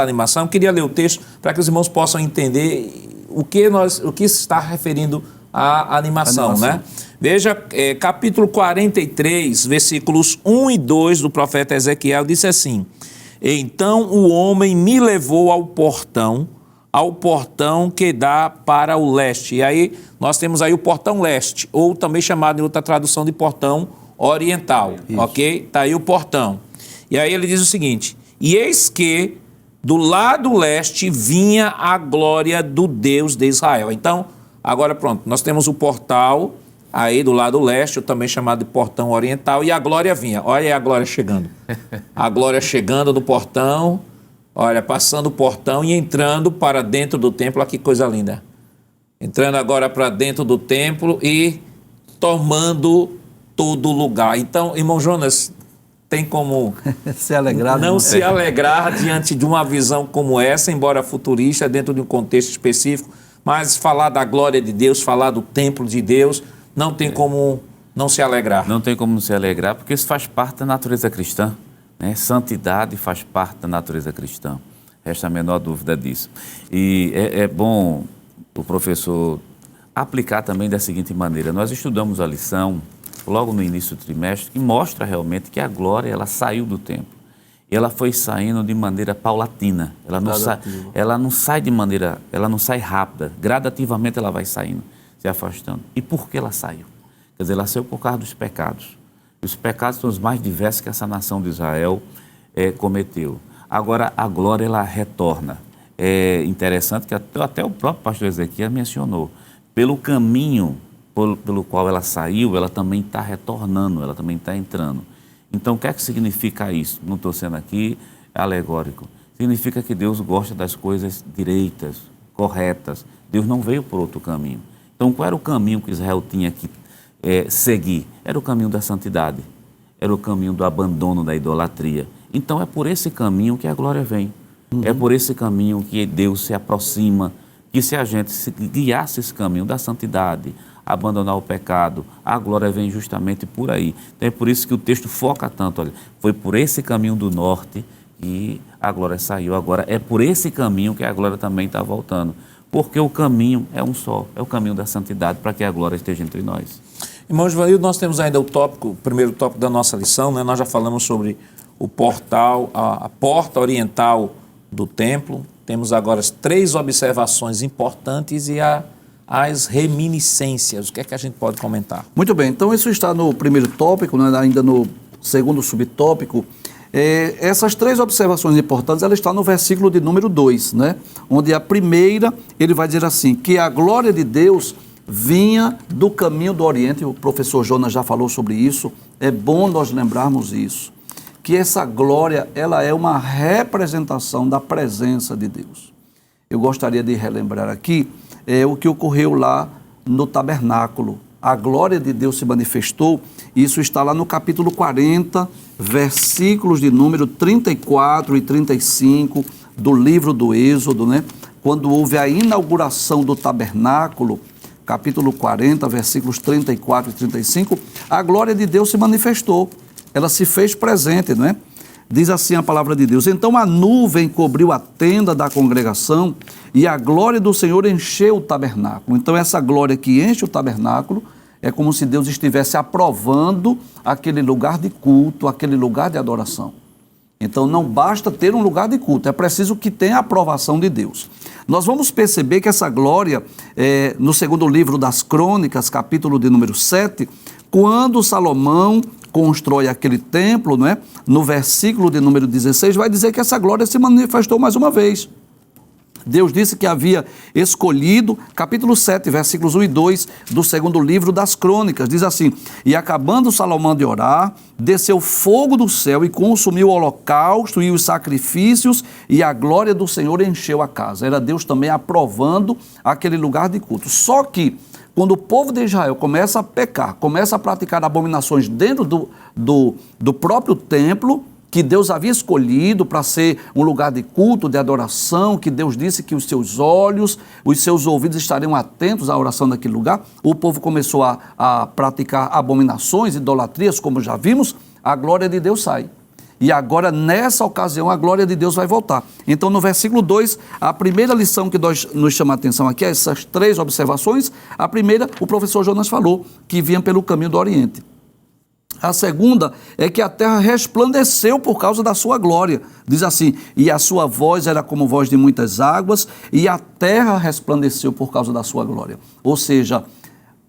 animação, eu queria ler o texto para que os irmãos possam entender o que se está referindo à animação, né? Veja, capítulo 43, versículos 1 e 2 do profeta Ezequiel, disse assim: Então o homem me levou ao portão que dá para o leste. E aí nós temos aí o portão leste, ou também chamado em outra tradução de portão oriental, ok? Está aí o portão. E aí ele diz o seguinte: E eis que do lado leste vinha a glória do Deus de Israel. Então, agora pronto, nós temos o portal aí do lado leste, também chamado de portão oriental, e a glória vinha. Olha aí a glória chegando. A glória chegando do portão, olha, passando o portão e entrando para dentro do templo. Olha que coisa linda. Entrando agora para dentro do templo e tomando todo lugar. Então, irmão Jonas, tem como se alegrar, não se alegrar diante de uma visão como essa, embora futurista, dentro de um contexto específico, mas falar da glória de Deus, falar do templo de Deus, não tem como não se alegrar. Não tem como não se alegrar, porque isso faz parte da natureza cristã, né? Santidade faz parte da natureza cristã, resta a menor dúvida disso. E é bom o professor aplicar também da seguinte maneira: nós estudamos a lição logo no início do trimestre, que mostra realmente que a glória, ela saiu do templo. Ela foi saindo de maneira paulatina. Ela não sai rápida. Gradativamente ela vai saindo, se afastando. E por que ela saiu? Quer dizer, ela saiu por causa dos pecados. Os pecados são os mais diversos que essa nação de Israel cometeu. Agora, a glória, ela retorna. É interessante que até o próprio pastor Ezequiel mencionou. Pelo caminho pelo qual ela saiu, ela também está retornando, ela também está entrando. Então, o que é que significa isso? Não estou sendo aqui alegórico. Significa que Deus gosta das coisas direitas, corretas. Deus não veio por outro caminho. Então, qual era o caminho que Israel tinha que seguir? Era o caminho da santidade. era o caminho do abandono da idolatria. Então é por esse caminho que a glória vem. É por esse caminho que Deus se aproxima, que se a gente se guiasse esse caminho da santidade, abandonar o pecado, a glória vem justamente por aí. Então é por isso que o texto foca tanto, olha, foi por esse caminho do norte que a glória saiu. Agora é por esse caminho que a glória também está voltando, porque o caminho é um só, é o caminho da santidade para que a glória esteja entre nós. Irmão Givanildo, nós temos ainda o primeiro tópico da nossa lição, né? Nós já falamos sobre o portal, a porta oriental do templo. Temos agora as 3 observações importantes e as reminiscências. O que é que a gente pode comentar? Muito bem, então isso está no primeiro tópico, né, ainda no segundo subtópico. Essas 3 observações importantes, ela está no versículo de número 2, né, onde a primeira, ele vai dizer assim, que a glória de Deus vinha do caminho do Oriente. O professor Jonas já falou sobre isso, é bom nós lembrarmos isso, que essa glória, ela é uma representação da presença de Deus. Eu gostaria de relembrar aqui o que ocorreu lá no tabernáculo. A glória de Deus se manifestou, isso está lá no capítulo 40, versículos de número 34 e 35 do livro do Êxodo, né? Quando houve a inauguração do tabernáculo, capítulo 40, versículos 34 e 35, a glória de Deus se manifestou. Ela se fez presente, não é? Diz assim a palavra de Deus: então a nuvem cobriu a tenda da congregação e a glória do Senhor encheu o tabernáculo. Então essa glória que enche o tabernáculo é como se Deus estivesse aprovando aquele lugar de culto, aquele lugar de adoração. Então não basta ter um lugar de culto, é preciso que tenha a aprovação de Deus. Nós vamos perceber que essa glória, no segundo livro das Crônicas, capítulo de número 7, quando Salomão constrói aquele templo, não é? No versículo de número 16, vai dizer que essa glória se manifestou mais uma vez. Deus disse que havia escolhido, capítulo 7, versículos 1 e 2 do segundo livro das Crônicas, diz assim: e acabando Salomão de orar, desceu fogo do céu e consumiu o holocausto e os sacrifícios, e a glória do Senhor encheu a casa. Era Deus também aprovando aquele lugar de culto. Só que quando o povo de Israel começa a pecar, começa a praticar abominações dentro do próprio templo, que Deus havia escolhido para ser um lugar de culto, de adoração, que Deus disse que os seus olhos, os seus ouvidos estariam atentos à oração daquele lugar, o povo começou a praticar abominações, idolatrias, como já vimos, a glória de Deus sai. E agora, nessa ocasião, a glória de Deus vai voltar. Então, no versículo 2, a primeira lição que nos chama a atenção aqui, essas 3 observações. A primeira, o professor Jonas falou, que vinha pelo caminho do Oriente. A segunda é que a terra resplandeceu por causa da sua glória. Diz assim: e a sua voz era como voz de muitas águas, e a terra resplandeceu por causa da sua glória. Ou seja,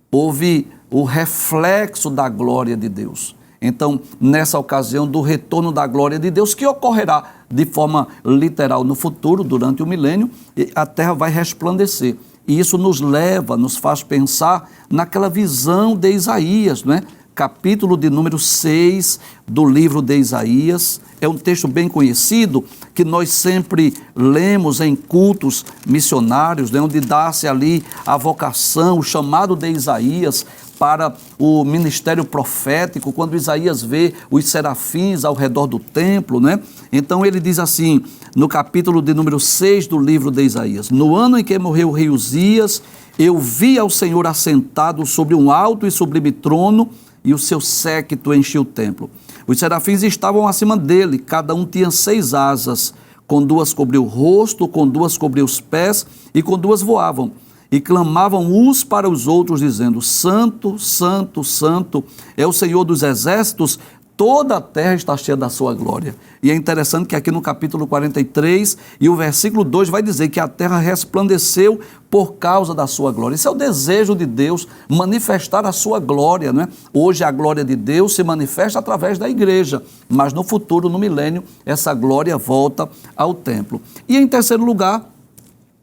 houve o reflexo da glória de Deus. Então, nessa ocasião do retorno da glória de Deus, que ocorrerá de forma literal no futuro, durante o milênio, a terra vai resplandecer. E isso nos faz pensar naquela visão de Isaías, não é? Capítulo de número 6 do livro de Isaías. É um texto bem conhecido, que nós sempre lemos em cultos missionários, né, onde dá-se ali a vocação, o chamado de Isaías para o ministério profético, quando Isaías vê os serafins ao redor do templo, né? Então ele diz assim, no capítulo de número 6 do livro de Isaías: no ano em que morreu o rei Uzias, eu vi ao Senhor assentado sobre um alto e sublime trono, e o seu séquito enchia o templo. Os serafins estavam acima dele, cada um tinha 6 asas, com 2 cobriu o rosto, com 2 cobriu os pés, e com 2 voavam. E clamavam uns para os outros, dizendo: Santo, Santo, Santo é o Senhor dos exércitos, toda a terra está cheia da sua glória. E é interessante que aqui no capítulo 43 e o versículo 2 vai dizer que a terra resplandeceu por causa da sua glória. Esse é o desejo de Deus, manifestar a sua glória, né? Hoje a glória de Deus se manifesta através da igreja, mas no futuro, no milênio, essa glória volta ao templo. E em terceiro lugar,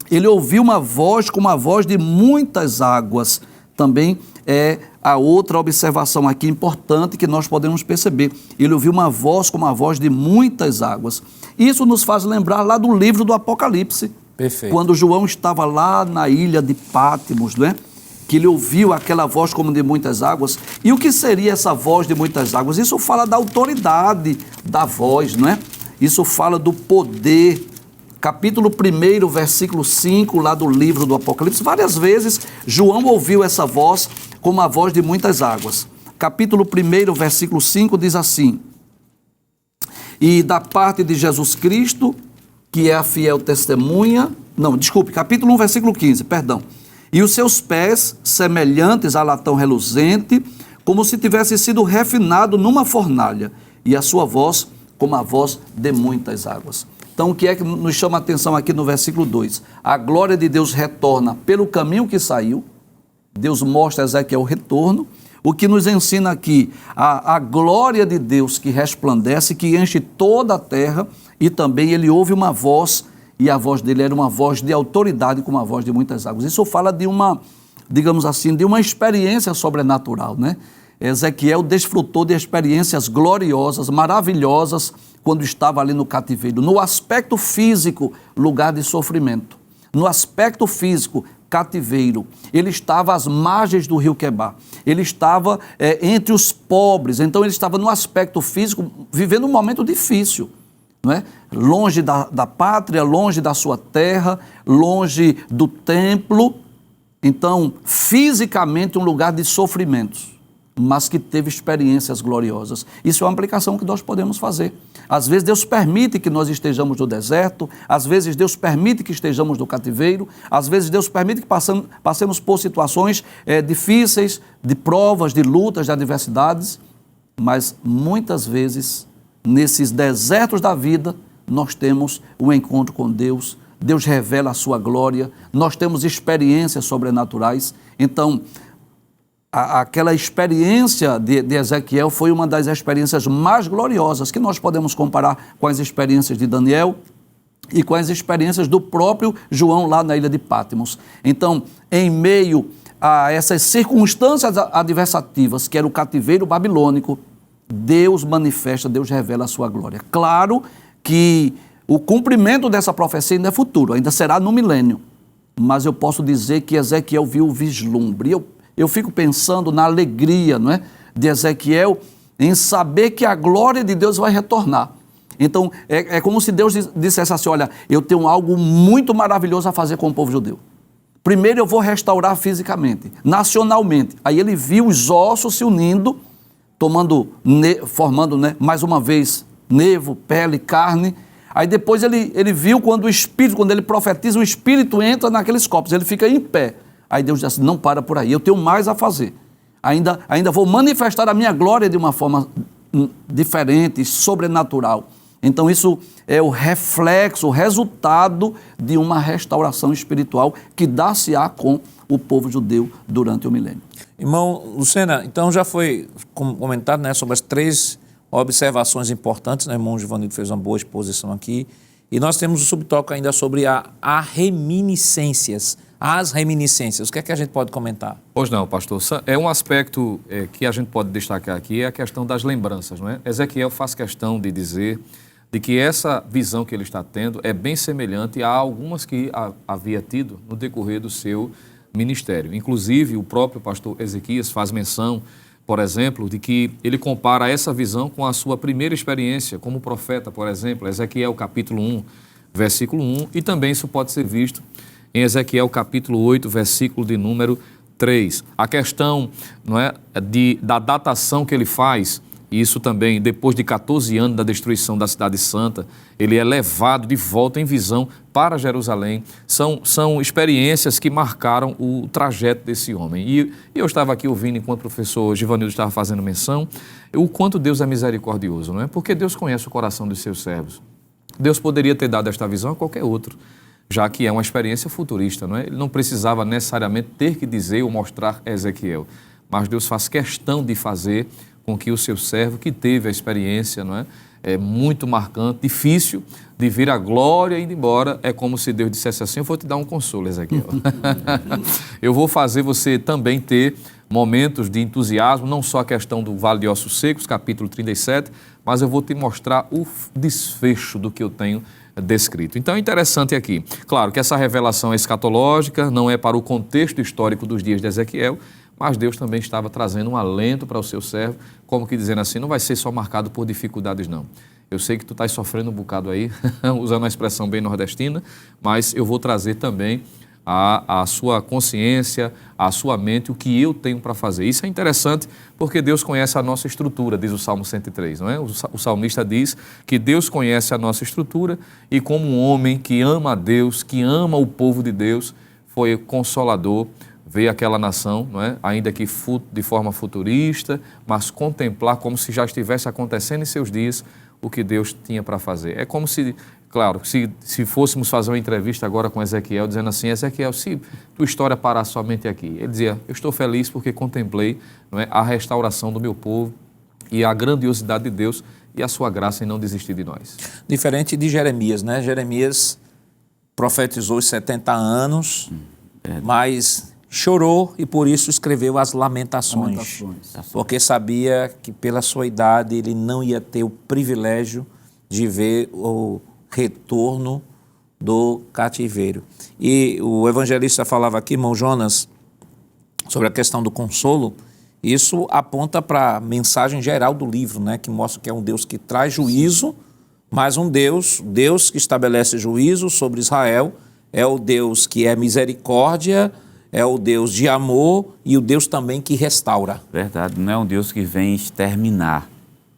ele ouviu uma voz como a voz de muitas águas. Também é a outra observação aqui importante que nós podemos perceber. Ele ouviu uma voz como a voz de muitas águas. Isso nos faz lembrar lá do livro do Apocalipse. Perfeito. Quando João estava lá na ilha de Patmos, não é? que ele ouviu aquela voz como de muitas águas. E o que seria essa voz de muitas águas? Isso fala da autoridade da voz, não é? Isso fala do poder. Capítulo 1, versículo 5, lá do livro do Apocalipse. Várias vezes João ouviu essa voz como a voz de muitas águas. Capítulo 1, versículo 5 diz assim: e da parte de Jesus Cristo, que é a fiel testemunha... Não, desculpe, capítulo 1, versículo 15, perdão. E os seus pés, semelhantes a latão reluzente, como se tivesse sido refinado numa fornalha, e a sua voz, como a voz de muitas águas. Então, o que é que nos chama a atenção aqui no versículo 2? A glória de Deus retorna pelo caminho que saiu. Deus mostra a Ezequiel o retorno. O que nos ensina aqui, a glória de Deus que resplandece, que enche toda a terra, e também ele ouve uma voz, e a voz dele era uma voz de autoridade, como a voz de muitas águas. Isso fala de uma, digamos assim, de uma experiência sobrenatural, né? Ezequiel desfrutou de experiências gloriosas, maravilhosas, quando estava ali no cativeiro. No aspecto físico, lugar de sofrimento. No aspecto físico, cativeiro. Ele estava às margens do rio Quebar. Ele estava entre os pobres. Então ele estava no aspecto físico, vivendo um momento difícil, não é? Longe da pátria, longe da sua terra, longe do templo. Então, fisicamente, um lugar de sofrimentos, mas que teve experiências gloriosas. Isso é uma aplicação que nós podemos fazer. Às vezes Deus permite que nós estejamos no deserto, às vezes Deus permite que estejamos no cativeiro, às vezes Deus permite que passemos por situações difíceis, de provas, de lutas, de adversidades, mas muitas vezes, nesses desertos da vida, nós temos um encontro com Deus, Deus revela a sua glória, nós temos experiências sobrenaturais. Então, aquela experiência de Ezequiel foi uma das experiências mais gloriosas que nós podemos comparar com as experiências de Daniel e com as experiências do próprio João lá na ilha de Patmos. Então, em meio a essas circunstâncias adversativas, que era o cativeiro babilônico, Deus manifesta, Deus revela a sua glória. Claro que o cumprimento dessa profecia ainda é futuro, ainda será no milênio, mas eu posso dizer que Ezequiel viu o vislumbre. Eu fico pensando na alegria, não é, de Ezequiel em saber que a glória de Deus vai retornar. Então, é como se Deus dissesse assim: olha, eu tenho algo muito maravilhoso a fazer com o povo judeu. Primeiro eu vou restaurar fisicamente, nacionalmente. Aí ele viu os ossos se unindo, formando, né, mais uma vez, nervo, pele, carne. Aí depois ele viu quando o Espírito, quando ele profetiza, o Espírito entra naqueles corpos, ele fica em pé. Aí Deus diz assim: não para por aí, eu tenho mais a fazer. Ainda vou manifestar a minha glória de uma forma diferente, sobrenatural. Então isso é o reflexo, o resultado de uma restauração espiritual que dá-se-á com o povo judeu durante o milênio. Irmão Lucena, então já foi comentado, né, sobre as 3 observações importantes, né? O irmão Givanildo fez uma boa exposição aqui. E nós temos o subtópico ainda sobre as reminiscências. O que é que a gente pode comentar? Pois não, pastor. É um aspecto que a gente pode destacar aqui, é a questão das lembranças, não é? Ezequiel faz questão de dizer de que essa visão que ele está tendo é bem semelhante a algumas que havia tido no decorrer do seu ministério. Inclusive, o próprio pastor Ezequias faz menção, por exemplo, de que ele compara essa visão com a sua primeira experiência como profeta, por exemplo, Ezequiel capítulo 1, versículo 1, e também isso pode ser visto em Ezequiel capítulo 8, versículo de número 3. A questão, não é, da datação que ele faz, e isso também, depois de 14 anos da destruição da cidade santa, ele é levado de volta em visão para Jerusalém. São experiências que marcaram o trajeto desse homem. E eu estava aqui ouvindo, enquanto o professor Givanildo estava fazendo menção, o quanto Deus é misericordioso, não é? Porque Deus conhece o coração dos seus servos. Deus poderia ter dado esta visão a qualquer outro, já que é uma experiência futurista, não é? Ele não precisava necessariamente ter que dizer ou mostrar a Ezequiel, mas Deus faz questão de fazer com que o seu servo, que teve a experiência, não é, muito marcante, difícil de vir a glória e ir embora. É como se Deus dissesse assim: eu vou te dar um consolo, Ezequiel. Eu vou fazer você também ter momentos de entusiasmo, não só a questão do Vale de Ossos Secos, capítulo 37, mas eu vou te mostrar o desfecho do que eu tenho descrito. Então é interessante aqui, claro que essa revelação é escatológica, não é para o contexto histórico dos dias de Ezequiel, mas Deus também estava trazendo um alento para o seu servo, como que dizendo assim: não vai ser só marcado por dificuldades, não. Eu sei que tu estás sofrendo um bocado aí, usando uma expressão bem nordestina, mas eu vou trazer também a sua consciência, a sua mente, o que eu tenho para fazer. Isso é interessante porque Deus conhece a nossa estrutura, diz o Salmo 103, não é? O salmista diz que Deus conhece a nossa estrutura e como um homem que ama a Deus, que ama o povo de Deus, foi consolador ver aquela nação, não é? Ainda que de forma futurista, mas contemplar como se já estivesse acontecendo em seus dias o que Deus tinha para fazer. É como se, claro, se fôssemos fazer uma entrevista agora com Ezequiel, dizendo assim: Ezequiel, se tua história parar somente aqui. Ele dizia: eu estou feliz porque contemplei, não é, a restauração do meu povo e a grandiosidade de Deus e a sua graça em não desistir de nós. Diferente de Jeremias, né? Jeremias profetizou os 70 anos, mas chorou e por isso escreveu as lamentações. Porque sabia que pela sua idade ele não ia ter o privilégio de ver o retorno do cativeiro. E o evangelista falava aqui, irmão Jonas, sobre a questão do consolo. Isso aponta para a mensagem geral do livro, né? Que mostra que é um Deus que traz juízo, mas um Deus que estabelece juízo sobre Israel, é o Deus que é misericórdia, é o Deus de amor e o Deus também que restaura. Verdade, não é um Deus que vem exterminar,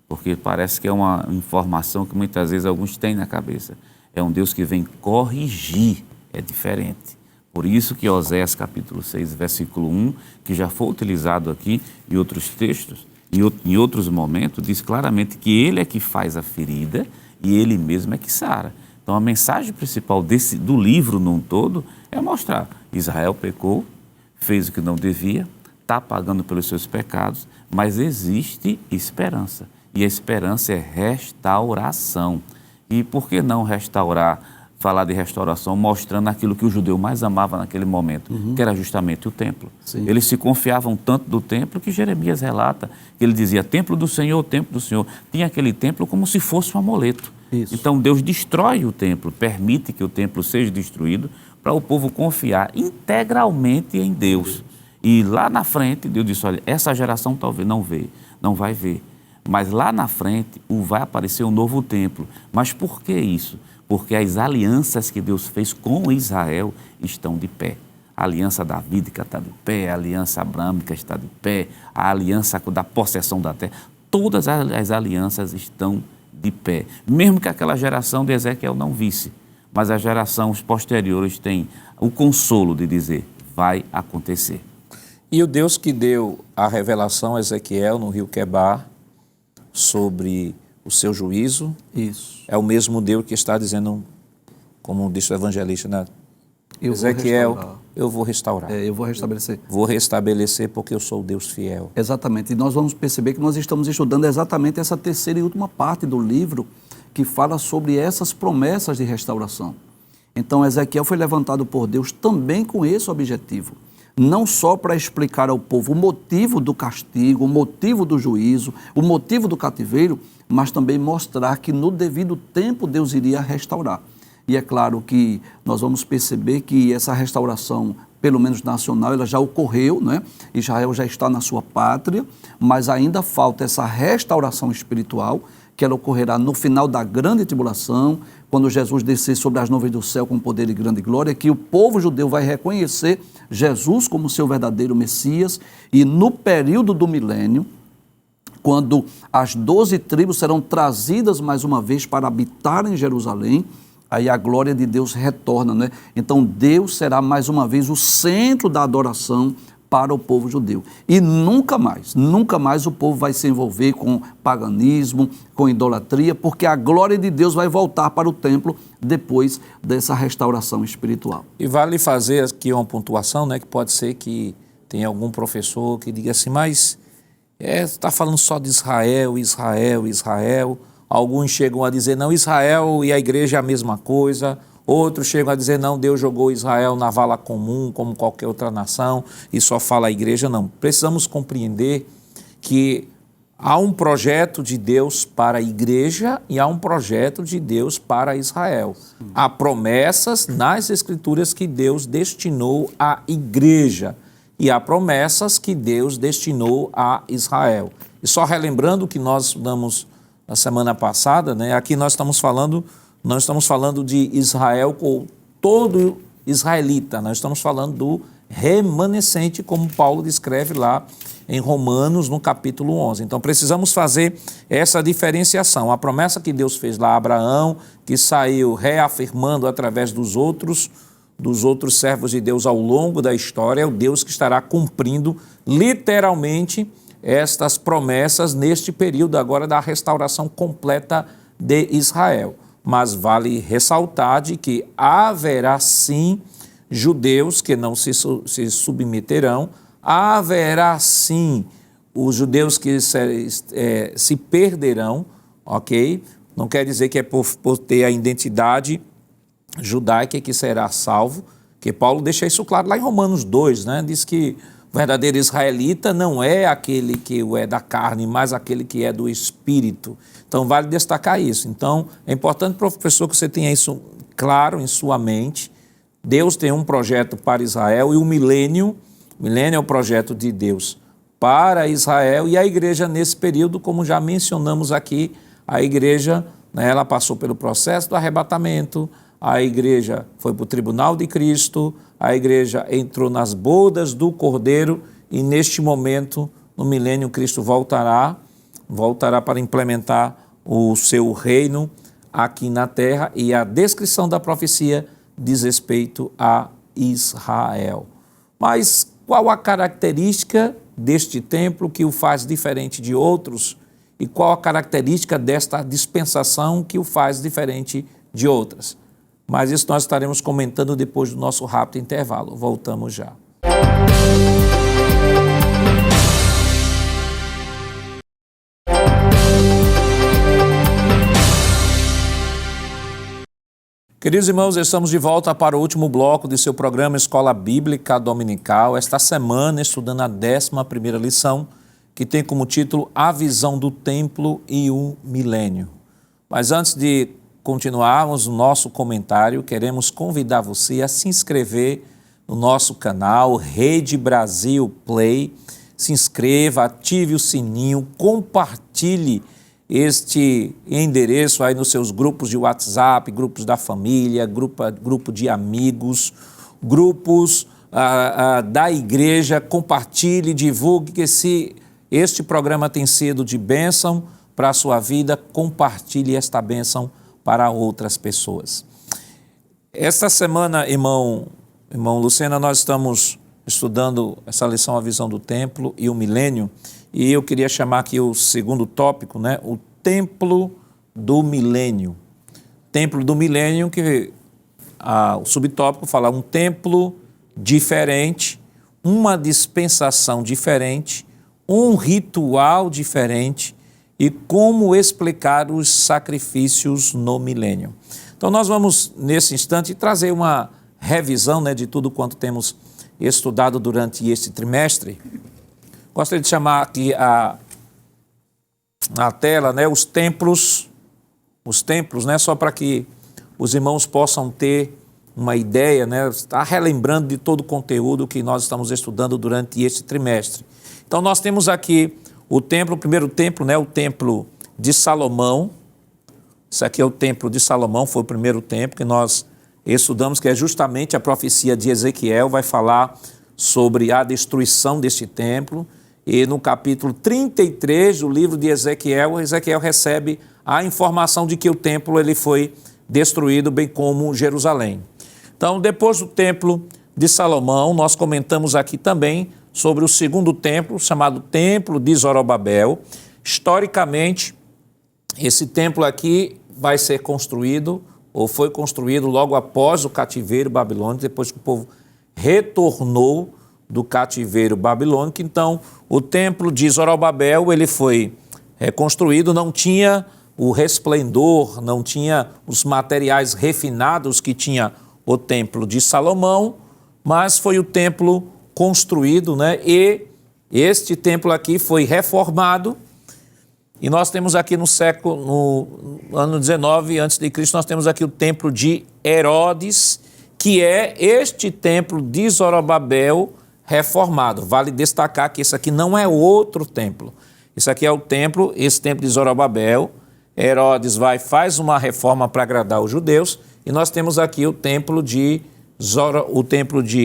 porque parece que é uma informação que muitas vezes alguns têm na cabeça. É um Deus que vem corrigir, é diferente. Por isso que Oséias capítulo 6, versículo 1, que já foi utilizado aqui em outros textos, em outros momentos, diz claramente que ele é que faz a ferida e ele mesmo é que sara. Então a mensagem principal do livro num todo é mostrar: Israel pecou, fez o que não devia, está pagando pelos seus pecados, mas existe esperança. E a esperança é restauração. E por que não falar de restauração, mostrando aquilo que o judeu mais amava naquele momento, que era justamente o templo. Sim. Eles se confiavam tanto do templo que Jeremias relata, que ele dizia: templo do Senhor, templo do Senhor. Tinha aquele templo como se fosse um amuleto. Isso. Então Deus destrói o templo, permite que o templo seja destruído para o povo confiar integralmente em Deus. E lá na frente, Deus disse: olha, essa geração talvez não vai ver. Mas lá na frente vai aparecer um novo templo. Mas por que isso? Porque as alianças que Deus fez com Israel estão de pé. A aliança davídica está de pé, a aliança abrâmica está de pé, a aliança da possessão da terra, todas as alianças estão de pé. Mesmo que aquela geração de Ezequiel não visse, mas as gerações posteriores têm o consolo de dizer: vai acontecer. E o Deus que deu a revelação a Ezequiel no rio Quebar sobre o seu juízo, Isso. é o mesmo Deus que está dizendo, como disse o evangelista, né? Eu Ezequiel, vou restaurar. eu vou restaurar. Eu vou restabelecer. Vou restabelecer porque eu sou o Deus fiel. Exatamente. E nós vamos perceber que nós estamos estudando exatamente essa terceira e última parte do livro que fala sobre essas promessas de restauração. Então, Ezequiel foi levantado por Deus também com esse objetivo. Não só para explicar ao povo o motivo do castigo, o motivo do juízo, o motivo do cativeiro, mas também mostrar que no devido tempo Deus iria restaurar. E é claro que nós vamos perceber que essa restauração, pelo menos nacional, ela já ocorreu, né? Israel já está na sua pátria, mas ainda falta essa restauração espiritual, que ela ocorrerá no final da grande tribulação, quando Jesus descer sobre as nuvens do céu com poder e grande glória, que o povo judeu vai reconhecer Jesus como seu verdadeiro Messias, e no período do milênio, quando as 12 tribos serão trazidas mais uma vez para habitar em Jerusalém, aí a glória de Deus retorna, né? Então Deus será mais uma vez o centro da adoração para o povo judeu. E nunca mais o povo vai se envolver com paganismo, com idolatria, porque a glória de Deus vai voltar para o templo depois dessa restauração espiritual. E vale fazer aqui uma pontuação, né? Que pode ser que tenha algum professor que diga assim, mas está falando só de Israel, Israel, Israel. Alguns chegam a dizer, não, Israel e a igreja é a mesma coisa. Outros chegam a dizer, não, Deus jogou Israel na vala comum, como qualquer outra nação, e só fala a igreja. Não, precisamos compreender que há um projeto de Deus para a igreja e há um projeto de Deus para Israel. Há promessas nas Escrituras que Deus destinou à igreja e há promessas que Deus destinou a Israel. E só relembrando o que nós estudamos na semana passada, né? Aqui nós estamos falando de Israel com todo israelita, nós estamos falando do remanescente, como Paulo descreve lá em Romanos, no capítulo 11. Então, precisamos fazer essa diferenciação. A promessa que Deus fez lá a Abraão, que saiu reafirmando através dos outros servos de Deus ao longo da história, é o Deus que estará cumprindo literalmente estas promessas neste período agora da restauração completa de Israel. Mas vale ressaltar de que haverá sim judeus que não se submeterão, haverá sim os judeus que se perderão, ok? Não quer dizer que é por ter a identidade judaica que será salvo, que Paulo deixa isso claro lá em Romanos 2, né? Diz que o verdadeiro israelita não é aquele que é da carne, mas aquele que é do espírito. Então, vale destacar isso. Então, é importante, professor, que você tenha isso claro em sua mente. Deus tem um projeto para Israel e o milênio é o projeto de Deus para Israel e a igreja nesse período, como já mencionamos aqui, a igreja, né, ela passou pelo processo do arrebatamento, a igreja foi para o tribunal de Cristo, a igreja entrou nas bodas do Cordeiro e neste momento, no milênio, Cristo voltará para implementar o seu reino aqui na terra e a descrição da profecia diz respeito a Israel. Mas qual a característica deste templo que o faz diferente de outros e qual a característica desta dispensação que o faz diferente de outras? Mas isso nós estaremos comentando depois do nosso rápido intervalo. Voltamos já. Queridos irmãos, estamos de volta para o último bloco de seu programa Escola Bíblica Dominical. Esta semana, estudando a 11ª lição, que tem como título A Visão do Templo e o Milênio. Mas antes de continuarmos o nosso comentário, queremos convidar você a se inscrever no nosso canal Rede Brasil Play. Se inscreva, ative o sininho, compartilhe este endereço aí nos seus grupos de WhatsApp, grupos da família, grupo de amigos, grupos da igreja. Compartilhe, divulgue, que se este programa tem sido de bênção para a sua vida, compartilhe esta bênção para outras pessoas. Esta semana, irmão Lucena, nós estamos estudando essa lição, a visão do templo e o milênio, e eu queria chamar aqui o segundo tópico, né? O templo do milênio. Templo do milênio, que o subtópico fala um templo diferente, uma dispensação diferente, um ritual diferente, e como explicar os sacrifícios no milênio. Então nós vamos, nesse instante, trazer uma revisão, né, de tudo quanto temos estudado durante este trimestre. Gostaria de chamar aqui na tela, né, os templos, né, só para que os irmãos possam ter uma ideia, né, estar relembrando de todo o conteúdo que nós estamos estudando durante este trimestre. Então nós temos aqui o templo, o primeiro templo, né, o templo de Salomão. Isso aqui é o templo de Salomão, foi o primeiro templo que nós estudamos, que é justamente a profecia de Ezequiel, vai falar sobre a destruição deste templo. E no capítulo 33 do livro de Ezequiel, Ezequiel recebe a informação de que o templo ele foi destruído, bem como Jerusalém. Então, depois do templo de Salomão, nós comentamos aqui também sobre o segundo templo, chamado Templo de Zorobabel. Historicamente, esse templo aqui vai ser construído, ou foi construído logo após o cativeiro babilônico, depois que o povo retornou do cativeiro babilônico. Então, o templo de Zorobabel, ele foi reconstruído, não tinha o resplendor, não tinha os materiais refinados que tinha o templo de Salomão, mas foi o templo construído, né? E este templo aqui foi reformado. E nós temos aqui no ano 19 a.C., nós temos aqui o templo de Herodes, que é este templo de Zorobabel reformado. Vale destacar que esse aqui não é outro templo. Esse aqui é esse templo de Zorobabel. Herodes faz uma reforma para agradar os judeus. E nós temos aqui o templo de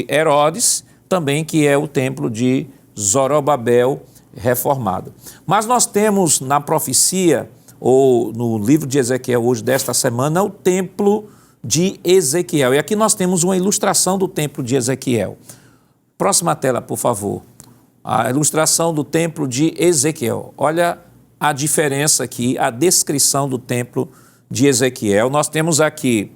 Herodes, também que é o templo de Zorobabel reformado. Mas nós temos na profecia, ou no livro de Ezequiel hoje desta semana, o templo de Ezequiel. E aqui nós temos uma ilustração do templo de Ezequiel. Próxima tela, por favor. A ilustração do templo de Ezequiel. Olha a diferença aqui, a descrição do templo de Ezequiel. Nós temos aqui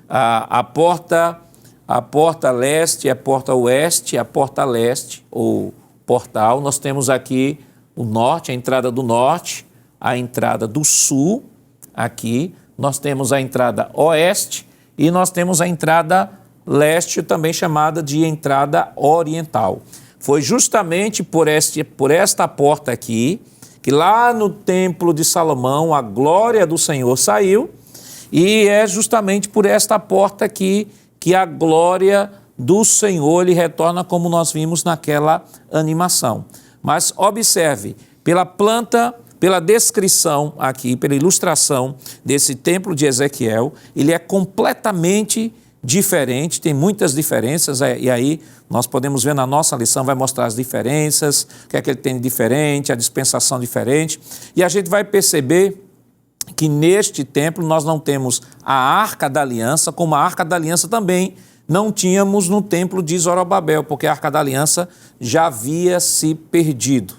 a porta leste, a porta oeste, a porta leste, ou portal. Nós temos aqui o norte, a entrada do norte, a entrada do sul, aqui. Nós temos a entrada oeste e nós temos a entrada leste, também chamada de entrada oriental. Foi justamente por esta porta aqui, que lá no templo de Salomão a glória do Senhor saiu, e é justamente por esta porta aqui que a glória do Senhor lhe retorna, como nós vimos naquela animação. Mas observe, pela descrição aqui, pela ilustração desse templo de Ezequiel, ele é completamente diferente, tem muitas diferenças, e aí nós podemos ver na nossa lição, vai mostrar as diferenças, o que é que ele tem de diferente, a dispensação diferente, e a gente vai perceber que neste templo nós não temos a Arca da Aliança, como a Arca da Aliança também não tínhamos no templo de Zorobabel, porque a Arca da Aliança já havia se perdido.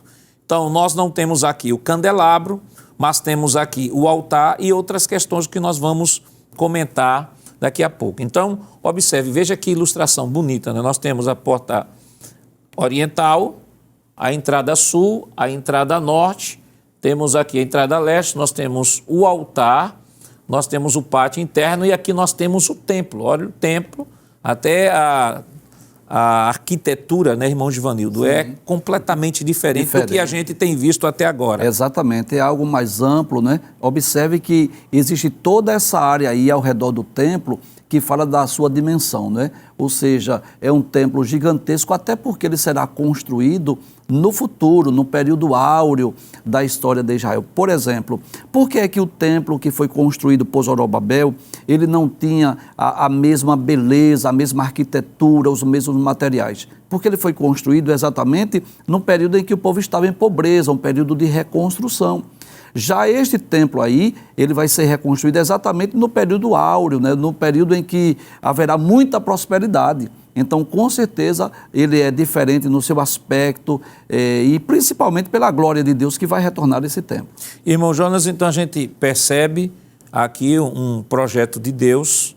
Então nós não temos aqui o candelabro, mas temos aqui o altar e outras questões que nós vamos comentar daqui a pouco. Então, observe, veja que ilustração bonita, né? Nós temos a porta oriental, a entrada sul, a entrada norte, temos aqui a entrada leste, nós temos o altar, nós temos o pátio interno e aqui nós temos o templo. Olha o templo, até a arquitetura, né, irmão Givanildo, é completamente diferente do que a gente tem visto até agora. Exatamente, é algo mais amplo, né? Observe que existe toda essa área aí ao redor do templo que fala da sua dimensão, né? Ou seja, é um templo gigantesco, até porque ele será construído no futuro, no período áureo da história de Israel. Por exemplo, por que é que o templo que foi construído por Zorobabel, ele não tinha a mesma beleza, a mesma arquitetura, os mesmos materiais? Porque ele foi construído exatamente no período em que o povo estava em pobreza, um período de reconstrução. Já este templo aí, ele vai ser reconstruído exatamente no período áureo, né? No período em que haverá muita prosperidade. Então, com certeza, ele é diferente no seu aspecto e principalmente pela glória de Deus que vai retornar esse templo. Irmão Jonas, então a gente percebe aqui um projeto de Deus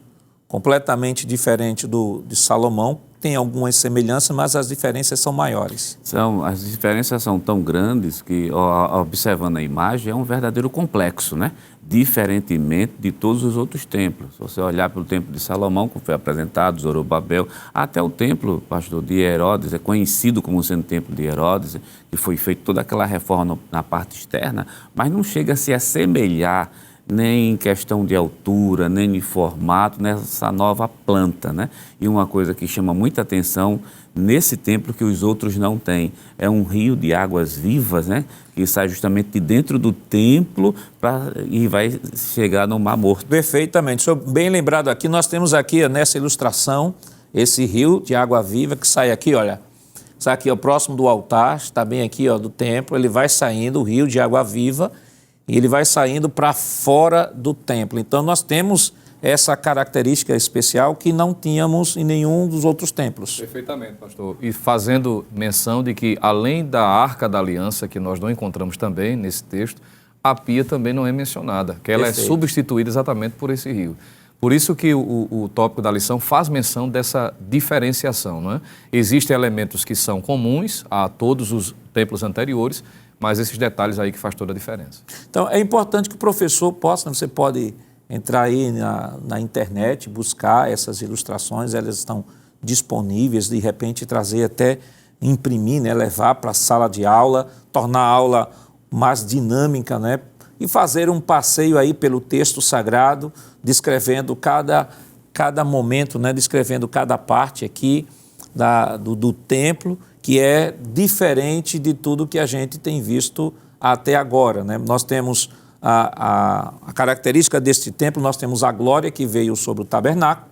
completamente diferente de Salomão. Tem algumas semelhanças, mas as diferenças são maiores. As diferenças são tão grandes que, observando a imagem, é um verdadeiro complexo, né? Diferentemente de todos os outros templos. Se você olhar para o templo de Salomão, como foi apresentado, Zorobabel, até o templo, pastor, de Herodes, é conhecido como sendo o templo de Herodes, que foi feita toda aquela reforma na parte externa, mas não chega a se assemelhar nem em questão de altura, nem de formato, nessa nova planta, né? E uma coisa que chama muita atenção nesse templo que os outros não têm, é um rio de águas vivas, né? Que sai justamente de dentro do templo e vai chegar no Mar Morto. Perfeitamente. Bem lembrado aqui, nós temos aqui nessa ilustração esse rio de água viva que sai aqui, olha, sai aqui próximo do altar, está bem aqui do templo, ele vai saindo, o rio de água viva, e ele vai saindo para fora do templo. Então nós temos essa característica especial que não tínhamos em nenhum dos outros templos. Perfeitamente, pastor. E fazendo menção de que, além da Arca da Aliança, que nós não encontramos também nesse texto, a pia também não é mencionada, que ela Perfeito. É substituída exatamente por esse rio. Por isso que o tópico da lição faz menção dessa diferenciação, não é? Existem elementos que são comuns a todos os templos anteriores, mas esses detalhes aí que faz toda a diferença. Então, é importante que o professor possa, você pode entrar aí na internet, buscar essas ilustrações, elas estão disponíveis, de repente trazer até, imprimir, né, levar para a sala de aula, tornar a aula mais dinâmica, né, e fazer um passeio aí pelo texto sagrado, descrevendo cada momento, né, descrevendo cada parte aqui do templo, que é diferente de tudo que a gente tem visto até agora, né? Nós temos a característica deste templo, nós temos a glória que veio sobre o tabernáculo,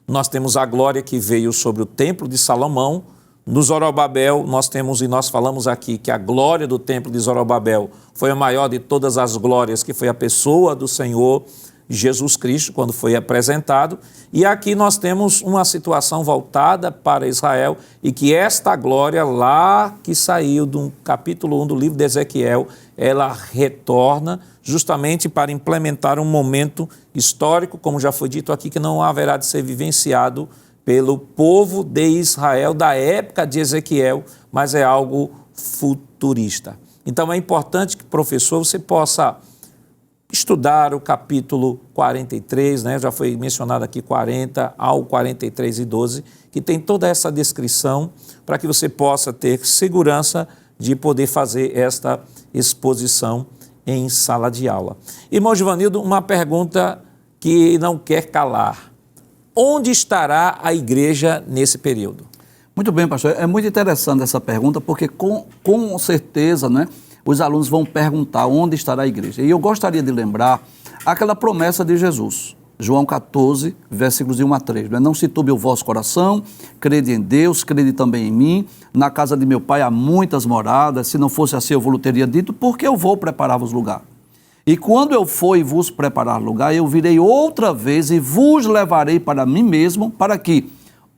nós temos a glória que veio sobre o templo de Salomão. No Zorobabel, nós temos, e nós falamos aqui, que a glória do templo de Zorobabel foi a maior de todas as glórias, que foi a pessoa do Senhor Jesus Cristo, quando foi apresentado. E aqui nós temos uma situação voltada para Israel, e que esta glória lá que saiu do capítulo 1 do livro de Ezequiel, ela retorna justamente para implementar um momento histórico, como já foi dito aqui, que não haverá de ser vivenciado pelo povo de Israel da época de Ezequiel, mas é algo futurista. Então é importante que, professor, você possa estudar o capítulo 43, né? Já foi mencionado aqui 40 ao 43 e 12, que tem toda essa descrição para que você possa ter segurança de poder fazer esta exposição em sala de aula. Irmão Givanildo, uma pergunta que não quer calar. Onde estará a igreja nesse período? Muito bem, pastor. É muito interessante essa pergunta, porque com certeza, né, os alunos vão perguntar onde estará a igreja. E eu gostaria de lembrar aquela promessa de Jesus, João 14, versículos de 1 a 3. Não se turbe o vosso coração, crede em Deus, crede também em mim. Na casa de meu pai há muitas moradas, se não fosse assim eu vos teria dito, porque eu vou preparar-vos lugar. E quando eu for e vos preparar lugar, eu virei outra vez e vos levarei para mim mesmo, para que,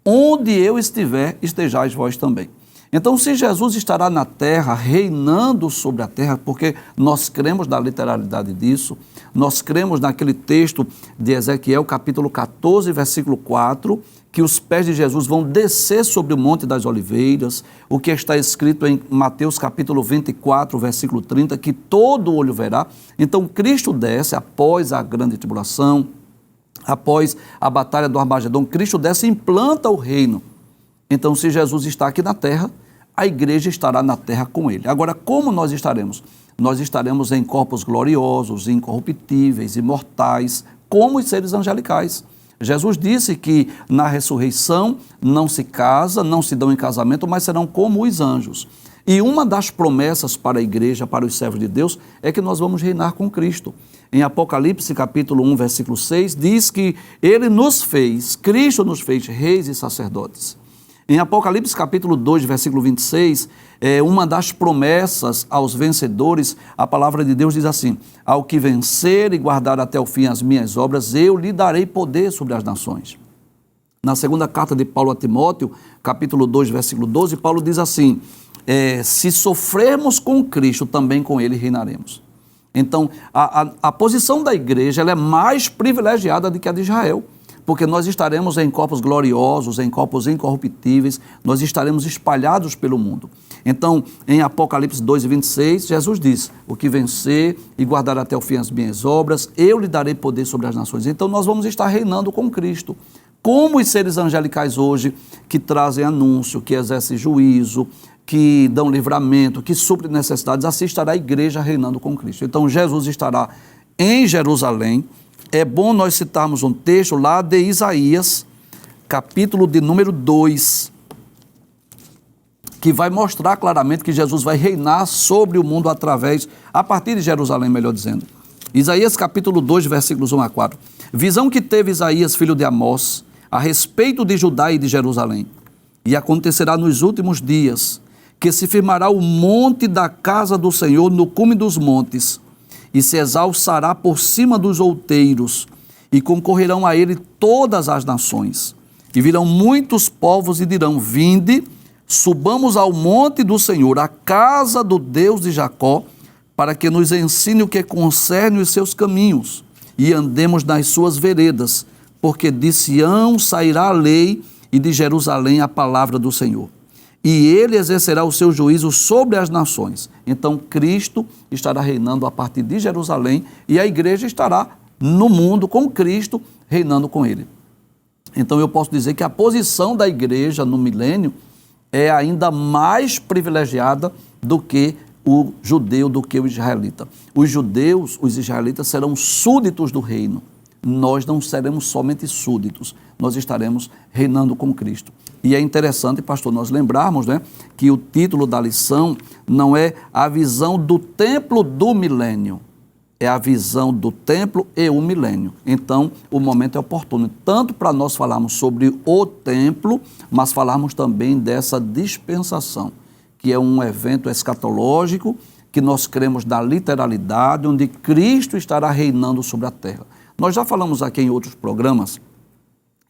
onde eu estiver, estejais vós também. Então, se Jesus estará na terra, reinando sobre a terra, porque nós cremos na literalidade disso, nós cremos naquele texto de Ezequiel, capítulo 14, versículo 4, que os pés de Jesus vão descer sobre o Monte das Oliveiras, o que está escrito em Mateus capítulo 24, versículo 30, que todo olho verá. Então, Cristo desce após a grande tribulação, após a batalha do Armagedon, Cristo desce e implanta o reino. Então, se Jesus está aqui na terra, a igreja estará na terra com ele. Agora, como nós estaremos? Nós estaremos em corpos gloriosos, incorruptíveis, imortais, como os seres angelicais. Jesus disse que na ressurreição não se casa, não se dão em casamento, mas serão como os anjos. E uma das promessas para a igreja, para os servos de Deus, é que nós vamos reinar com Cristo. Em Apocalipse, capítulo 1, versículo 6, diz que ele nos fez, Cristo nos fez reis e sacerdotes. Em Apocalipse, capítulo 2, versículo 26, uma das promessas aos vencedores, a palavra de Deus diz assim: ao que vencer e guardar até o fim as minhas obras, eu lhe darei poder sobre as nações. Na segunda carta de Paulo a Timóteo, capítulo 2, versículo 12, Paulo diz assim: se sofrermos com Cristo, também com ele reinaremos. Então, a posição da igreja ela é mais privilegiada do que a de Israel, porque nós estaremos em corpos gloriosos, em corpos incorruptíveis, nós estaremos espalhados pelo mundo. Então, em Apocalipse 2:26, Jesus diz: o que vencer e guardar até o fim as minhas obras, eu lhe darei poder sobre as nações. Então, nós vamos estar reinando com Cristo. Como os seres angelicais hoje, que trazem anúncio, que exercem juízo, que dão livramento, que suprem necessidades, assim estará a igreja reinando com Cristo. Então, Jesus estará em Jerusalém. É bom nós citarmos um texto lá de Isaías, capítulo de número 2, que vai mostrar claramente que Jesus vai reinar sobre o mundo a partir de Jerusalém, melhor dizendo. Isaías capítulo 2, versículos 1 a 4. Visão que teve Isaías, filho de Amós, a respeito de Judá e de Jerusalém. E acontecerá nos últimos dias, que se firmará o monte da casa do Senhor no cume dos montes, e se exalçará por cima dos outeiros, e concorrerão a ele todas as nações. E virão muitos povos e dirão: vinde, subamos ao monte do Senhor, à casa do Deus de Jacó, para que nos ensine o que concerne os seus caminhos, e andemos nas suas veredas, porque de Sião sairá a lei, e de Jerusalém a palavra do Senhor. e ele exercerá o seu juízo sobre as nações. Então Cristo estará reinando a partir de Jerusalém e a igreja estará no mundo com Cristo, reinando com ele. Então eu posso dizer que a posição da igreja no milênio é ainda mais privilegiada do que o judeu, do que o israelita. Os judeus, os israelitas, serão súditos do reino. Nós não seremos somente súditos, nós estaremos reinando com Cristo. E é interessante, pastor, nós lembrarmos, né, que o título da lição não é a visão do templo do milênio, é a visão do templo e o milênio. Então, o momento é oportuno, tanto para nós falarmos sobre o templo, mas falarmos também dessa dispensação, que é um evento escatológico, que nós cremos na literalidade, onde Cristo estará reinando sobre a terra. Nós já falamos aqui em outros programas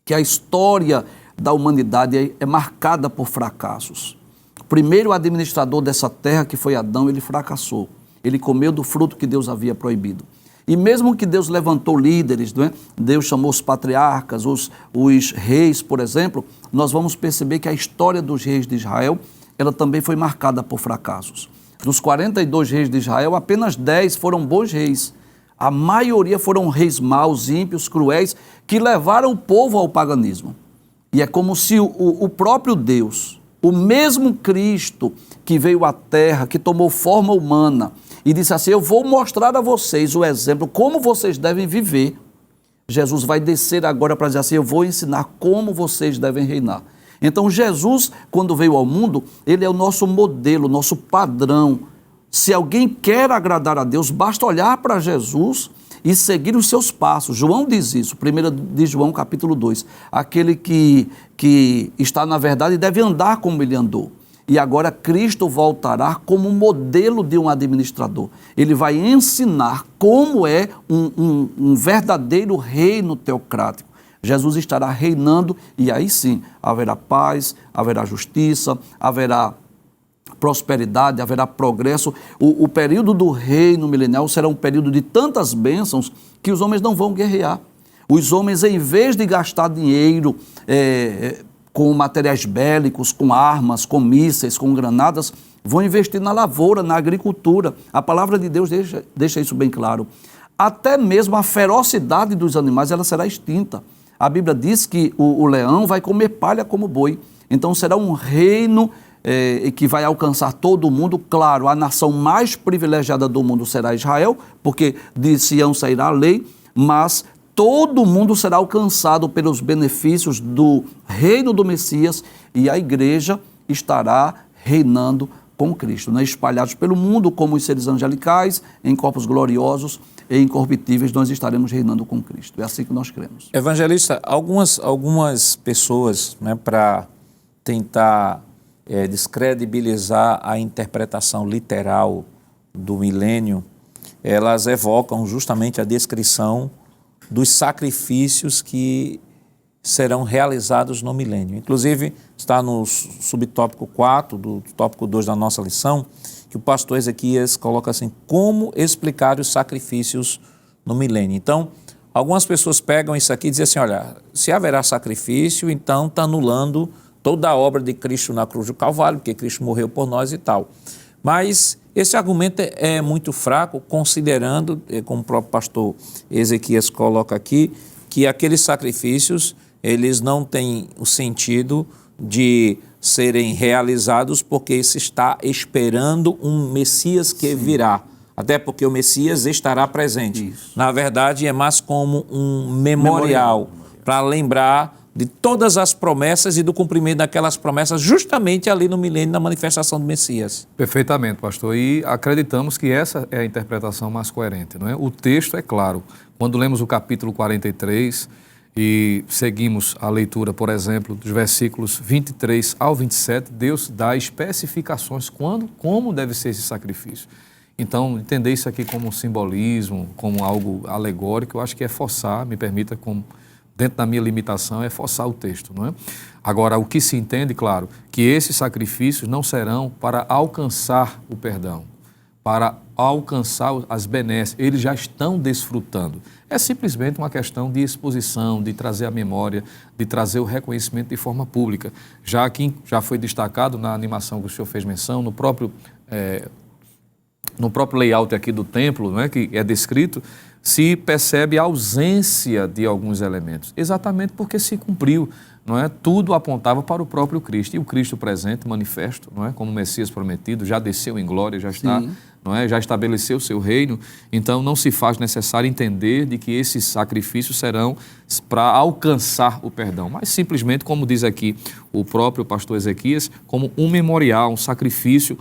que a história da humanidade é marcada por fracassos. O primeiro administrador dessa terra, que foi Adão, ele fracassou. Ele comeu do fruto que Deus havia proibido. E mesmo que Deus levantou líderes, não é? Deus chamou os patriarcas, os reis, por exemplo, nós vamos perceber que a história dos reis de Israel, ela também foi marcada por fracassos. Dos 42 reis de Israel, apenas 10 foram bons reis. A maioria foram reis maus, ímpios, cruéis, que levaram o povo ao paganismo. E é como se o próprio Deus, o mesmo Cristo que veio à terra, que tomou forma humana e disse assim, eu vou mostrar a vocês o exemplo, como vocês devem viver. Jesus vai descer agora para dizer assim, eu vou ensinar como vocês devem reinar. Então Jesus, quando veio ao mundo, ele é o nosso modelo, nosso padrão. Se alguém quer agradar a Deus, basta olhar para Jesus e seguir os seus passos. João diz isso, 1 de João capítulo 2. Aquele que está na verdade deve andar como ele andou. E agora Cristo voltará como modelo de um administrador. Ele vai ensinar como é um verdadeiro reino teocrático. Jesus estará reinando e aí sim haverá paz, haverá justiça, haverá prosperidade, haverá progresso. O período do reino milenial será um período de tantas bênçãos que os homens não vão guerrear. Os homens, em vez de gastar dinheiro com materiais bélicos, com armas, com mísseis, com granadas, vão investir na lavoura, na agricultura. A palavra de Deus deixa isso bem claro. Até mesmo a ferocidade dos animais ela será extinta. A Bíblia diz que o leão vai comer palha como boi. Então será um reino que vai alcançar todo o mundo. Claro, a nação mais privilegiada do mundo será Israel, porque de Sião sairá a lei, mas todo mundo será alcançado pelos benefícios do reino do Messias e a igreja estará reinando com Cristo, né? Espalhados pelo mundo como os seres angelicais, em corpos gloriosos e incorruptíveis, nós estaremos reinando com Cristo. É assim que nós cremos. Evangelista, algumas pessoas, né, para tentar descredibilizar a interpretação literal do milênio, elas evocam justamente a descrição dos sacrifícios que serão realizados no milênio. Inclusive, está no subtópico 4 do tópico 2 da nossa lição, que o pastor Ezequias coloca assim, como explicar os sacrifícios no milênio. Então, algumas pessoas pegam isso aqui e dizem assim, olha, se haverá sacrifício, então está anulando toda a obra de Cristo na cruz do Calvário, porque Cristo morreu por nós e tal. Mas esse argumento é muito fraco, considerando, como o próprio pastor Ezequias coloca aqui, que aqueles sacrifícios, eles não têm o sentido de serem realizados porque se está esperando um Messias que virá. Até porque o Messias estará presente. Isso. Na verdade, é mais como um memorial. Para lembrar de todas as promessas e do cumprimento daquelas promessas justamente ali no milênio da manifestação do Messias. Perfeitamente, pastor. E acreditamos que essa é a interpretação mais coerente, não é? O texto é claro. Quando lemos o capítulo 43 e seguimos a leitura, por exemplo, dos versículos 23 ao 27, Deus dá especificações como deve ser esse sacrifício. Então, entender isso aqui como um simbolismo, como algo alegórico, eu acho que é forçar, me permita, dentro da minha limitação, é forçar o texto, não é? Agora, o que se entende, claro, que esses sacrifícios não serão para alcançar o perdão, para alcançar as benesses. Eles já estão desfrutando. É simplesmente uma questão de exposição, de trazer a memória, de trazer o reconhecimento de forma pública. Já que já foi destacado na animação que o senhor fez menção, no próprio layout aqui do templo, não é, que é descrito, se percebe a ausência de alguns elementos, exatamente porque se cumpriu, não é? Tudo apontava para o próprio Cristo, e o Cristo presente, manifesto, não é? Como Messias prometido, já desceu em glória, já está, não é? Já estabeleceu o seu reino, então não se faz necessário entender de que esses sacrifícios serão para alcançar o perdão, mas simplesmente, como diz aqui o próprio pastor Ezequias, como um memorial, um sacrifício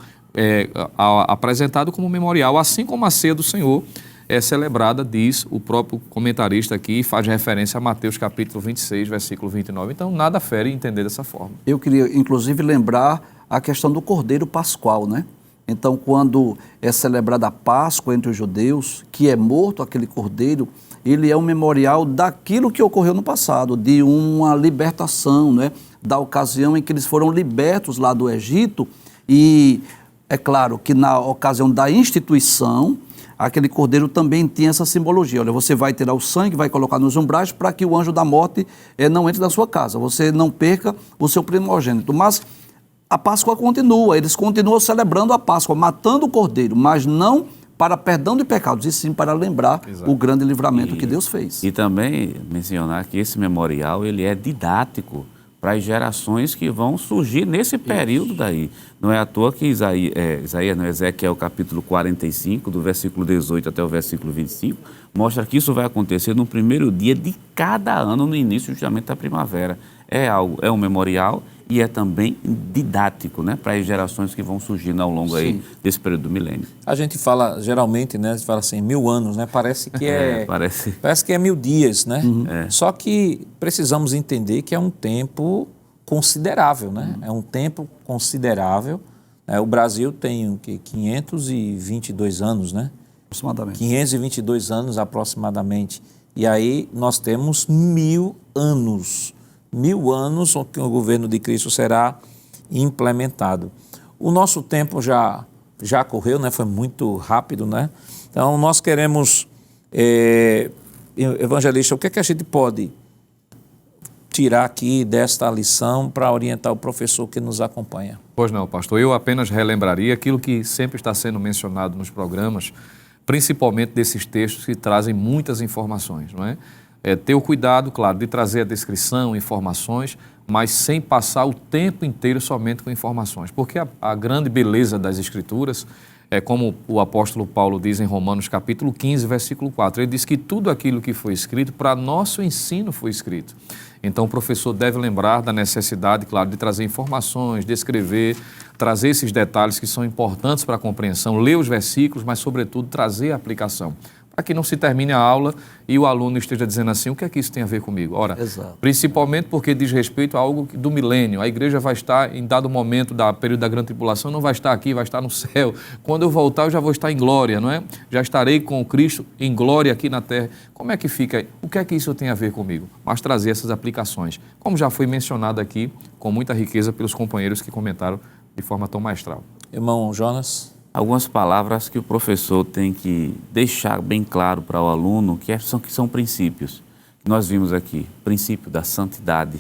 apresentado como memorial, assim como a ceia do Senhor é celebrada, diz o próprio comentarista aqui, faz referência a Mateus capítulo 26, versículo 29. Então, nada fere entender dessa forma. Eu queria, inclusive, lembrar a questão do Cordeiro Pascual, né? Então, quando é celebrada a Páscoa entre os judeus, que é morto aquele cordeiro, ele é um memorial daquilo que ocorreu no passado, de uma libertação, né? Da ocasião em que eles foram libertos lá do Egito. E é claro que na ocasião da instituição, aquele cordeiro também tinha essa simbologia. Olha, você vai tirar o sangue, vai colocar nos umbrais para que o anjo da morte não entre na sua casa, você não perca o seu primogênito. Mas a Páscoa continua, eles continuam celebrando a Páscoa, matando o cordeiro, mas não para perdão de pecados, e sim para lembrar o grande livramento que Deus fez. E também mencionar que esse memorial ele é didático para as gerações que vão surgir nesse período daí. Não é à toa que Ezequiel capítulo 45, do versículo 18 até o versículo 25, mostra que isso vai acontecer no primeiro dia de cada ano, no início justamente da primavera. É um memorial e é também didático, né, para as gerações que vão surgindo ao longo aí desse período do milênio. A gente fala, geralmente, né, a gente fala assim, 1000 anos, né, parece que parece que é 1000 dias, né? Só que precisamos entender que é um tempo considerável, né? É um tempo considerável. O Brasil tem o quê? 522 anos, né? Aproximadamente. 522 anos aproximadamente. E aí nós temos 1000 anos. 1000 anos que o governo de Cristo será implementado. O nosso tempo já correu, né? Foi muito rápido, né? Então, nós queremos, evangelista, o que é que a gente pode tirar aqui desta lição para orientar o professor que nos acompanha? Pois não, pastor. Eu apenas relembraria aquilo que sempre está sendo mencionado nos programas, principalmente desses textos que trazem muitas informações, não é? Ter o cuidado, claro, de trazer a descrição, informações, mas sem passar o tempo inteiro somente com informações. Porque a grande beleza das Escrituras é como o apóstolo Paulo diz em Romanos capítulo 15, versículo 4. Ele diz que tudo aquilo que foi escrito, para nosso ensino foi escrito. Então o professor deve lembrar da necessidade, claro, de trazer informações, descrever, trazer esses detalhes que são importantes para a compreensão, ler os versículos, mas sobretudo trazer a aplicação. Para que não se termine a aula e o aluno esteja dizendo assim, o que é que isso tem a ver comigo? Ora, principalmente porque diz respeito a algo do milênio. A igreja vai estar, em dado momento do período da grande tribulação, não vai estar aqui, vai estar no céu. Quando eu voltar, eu já vou estar em glória, não é? Já estarei com Cristo em glória aqui na terra. Como é que fica? O que é que isso tem a ver comigo? Mas trazer essas aplicações. Como já foi mencionado aqui, com muita riqueza pelos companheiros que comentaram de forma tão maestral. Irmão Jonas? Algumas palavras que o professor tem que deixar bem claro para o aluno, que são princípios. Nós vimos aqui, princípio da santidade.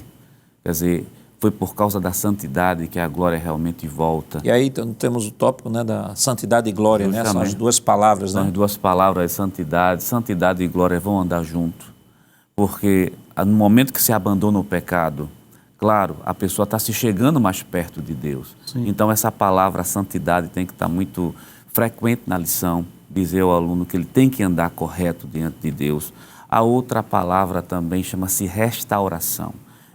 Quer dizer, foi por causa da santidade que a glória realmente volta. E aí temos o tópico, né, da santidade e glória, né? São as duas palavras, né? São as duas palavras, santidade e glória vão andar junto. Porque no momento que se abandona o pecado, claro, a pessoa está se chegando mais perto de Deus. Sim. Então, essa palavra santidade tem que estar muito frequente na lição, dizer ao aluno que ele tem que andar correto diante de Deus. A outra palavra também chama-se restauração.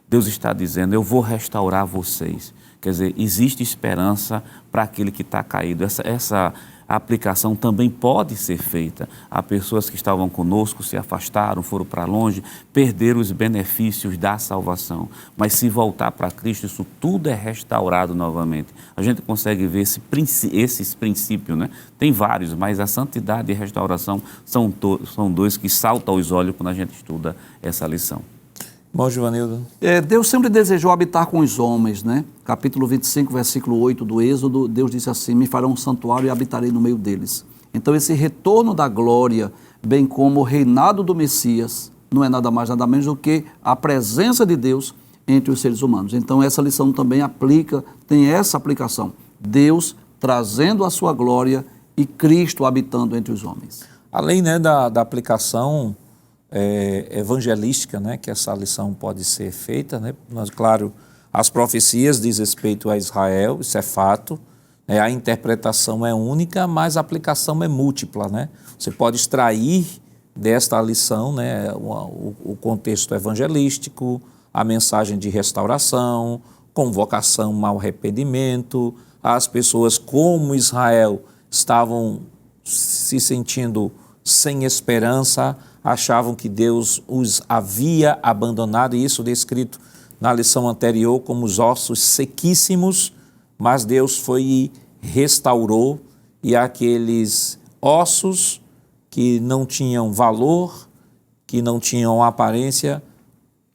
Deus está dizendo, eu vou restaurar vocês. Quer dizer, existe esperança para aquele que está caído. Essa aplicação também pode ser feita. Há pessoas que estavam conosco, se afastaram, foram para longe, perderam os benefícios da salvação. Mas se voltar para Cristo, isso tudo é restaurado novamente. A gente consegue ver esses princípios, né? Tem vários, mas a santidade e a restauração são dois que saltam aos olhos quando a gente estuda essa lição. Irmão Givanildo. Deus sempre desejou habitar com os homens, né? Capítulo 25, versículo 8 do Êxodo, Deus disse assim: me farão um santuário e habitarei no meio deles. Então esse retorno da glória, bem como o reinado do Messias, não é nada mais nada menos do que a presença de Deus entre os seres humanos. Então essa lição também tem essa aplicação. Deus trazendo a sua glória e Cristo habitando entre os homens. Além, né, da aplicação evangelística, né, que essa lição pode ser feita, né? Mas, claro, as profecias diz respeito a Israel, isso é fato, né? A interpretação é única, mas a aplicação é múltipla, né? Você pode extrair desta lição, né, o contexto evangelístico, a mensagem de restauração, convocação ao arrependimento, as pessoas como Israel estavam se sentindo sem esperança, achavam que Deus os havia abandonado, e isso descrito na lição anterior como os ossos sequíssimos, mas Deus foi e restaurou, e aqueles ossos que não tinham valor, que não tinham aparência,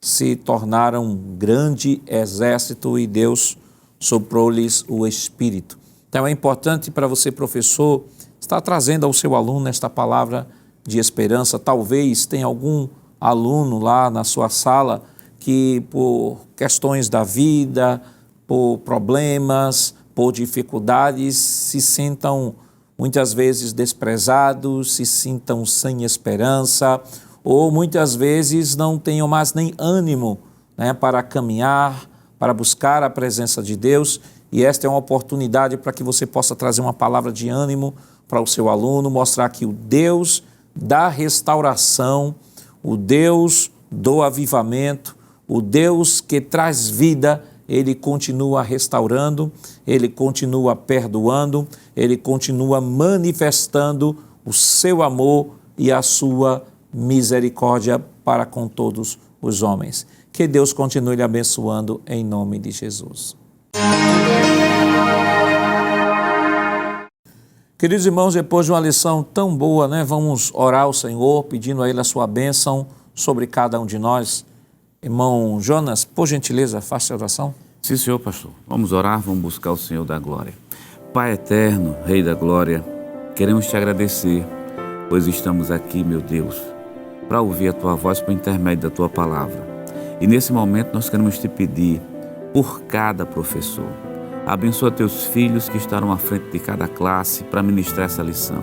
se tornaram um grande exército e Deus soprou-lhes o Espírito. Então é importante para você, professor, estar trazendo ao seu aluno esta palavra de esperança. Talvez tenha algum aluno lá na sua sala que por questões da vida, por problemas, por dificuldades, se sintam muitas vezes desprezados, se sintam sem esperança, ou muitas vezes não tenham mais nem ânimo, né, para caminhar, para buscar a presença de Deus. E esta é uma oportunidade para que você possa trazer uma palavra de ânimo para o seu aluno, mostrar que o Deus da restauração, o Deus do avivamento, o Deus que traz vida, Ele continua restaurando, Ele continua perdoando, Ele continua manifestando o seu amor e a sua misericórdia para com todos os homens. Que Deus continue lhe abençoando em nome de Jesus. Queridos irmãos, depois de uma lição tão boa, né, vamos orar ao Senhor, pedindo a Ele a sua bênção sobre cada um de nós. Irmão Jonas, por gentileza, faça a oração. Sim, Senhor, pastor. Vamos orar, vamos buscar o Senhor da glória. Pai eterno, Rei da glória, queremos te agradecer, pois estamos aqui, meu Deus, para ouvir a tua voz por intermédio da tua palavra. E nesse momento nós queremos te pedir por cada professor. Abençoa teus filhos que estarão à frente de cada classe para ministrar essa lição.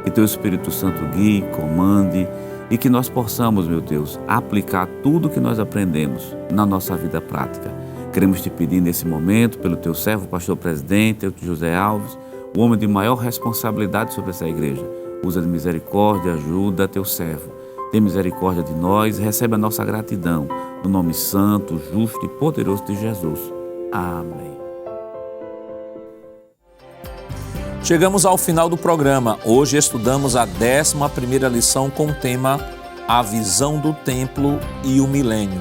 Que teu Espírito Santo guie, comande e que nós possamos, meu Deus, aplicar tudo o que nós aprendemos na nossa vida prática. Queremos te pedir nesse momento pelo teu servo, pastor presidente, José Alves, o homem de maior responsabilidade sobre essa igreja. Usa de misericórdia, ajuda teu servo. Tem misericórdia de nós e recebe a nossa gratidão. No nome santo, justo e poderoso de Jesus. Amém. Chegamos ao final do programa. Hoje estudamos a 11ª lição com o tema A Visão do Templo e o Milênio.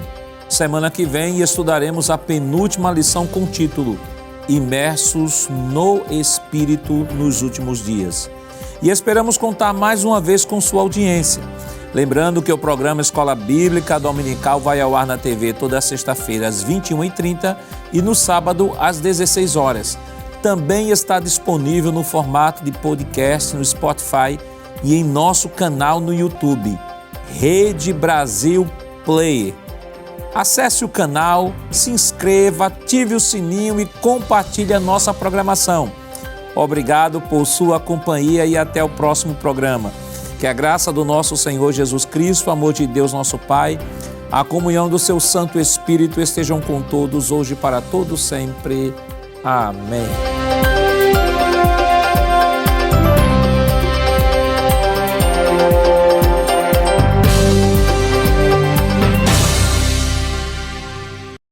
Semana que vem estudaremos a penúltima lição com o título Imersos no Espírito nos Últimos Dias. E esperamos contar mais uma vez com sua audiência. Lembrando que o programa Escola Bíblica Dominical vai ao ar na TV toda sexta-feira às 21h30 e no sábado às 16 horas. Também está disponível no formato de podcast no Spotify e em nosso canal no YouTube, Rede Brasil Player. Acesse o canal, se inscreva, ative o sininho e compartilhe a nossa programação. Obrigado por sua companhia e até o próximo programa. Que a graça do nosso Senhor Jesus Cristo, o amor de Deus nosso Pai, a comunhão do seu Santo Espírito estejam com todos hoje e para todos sempre. Amém.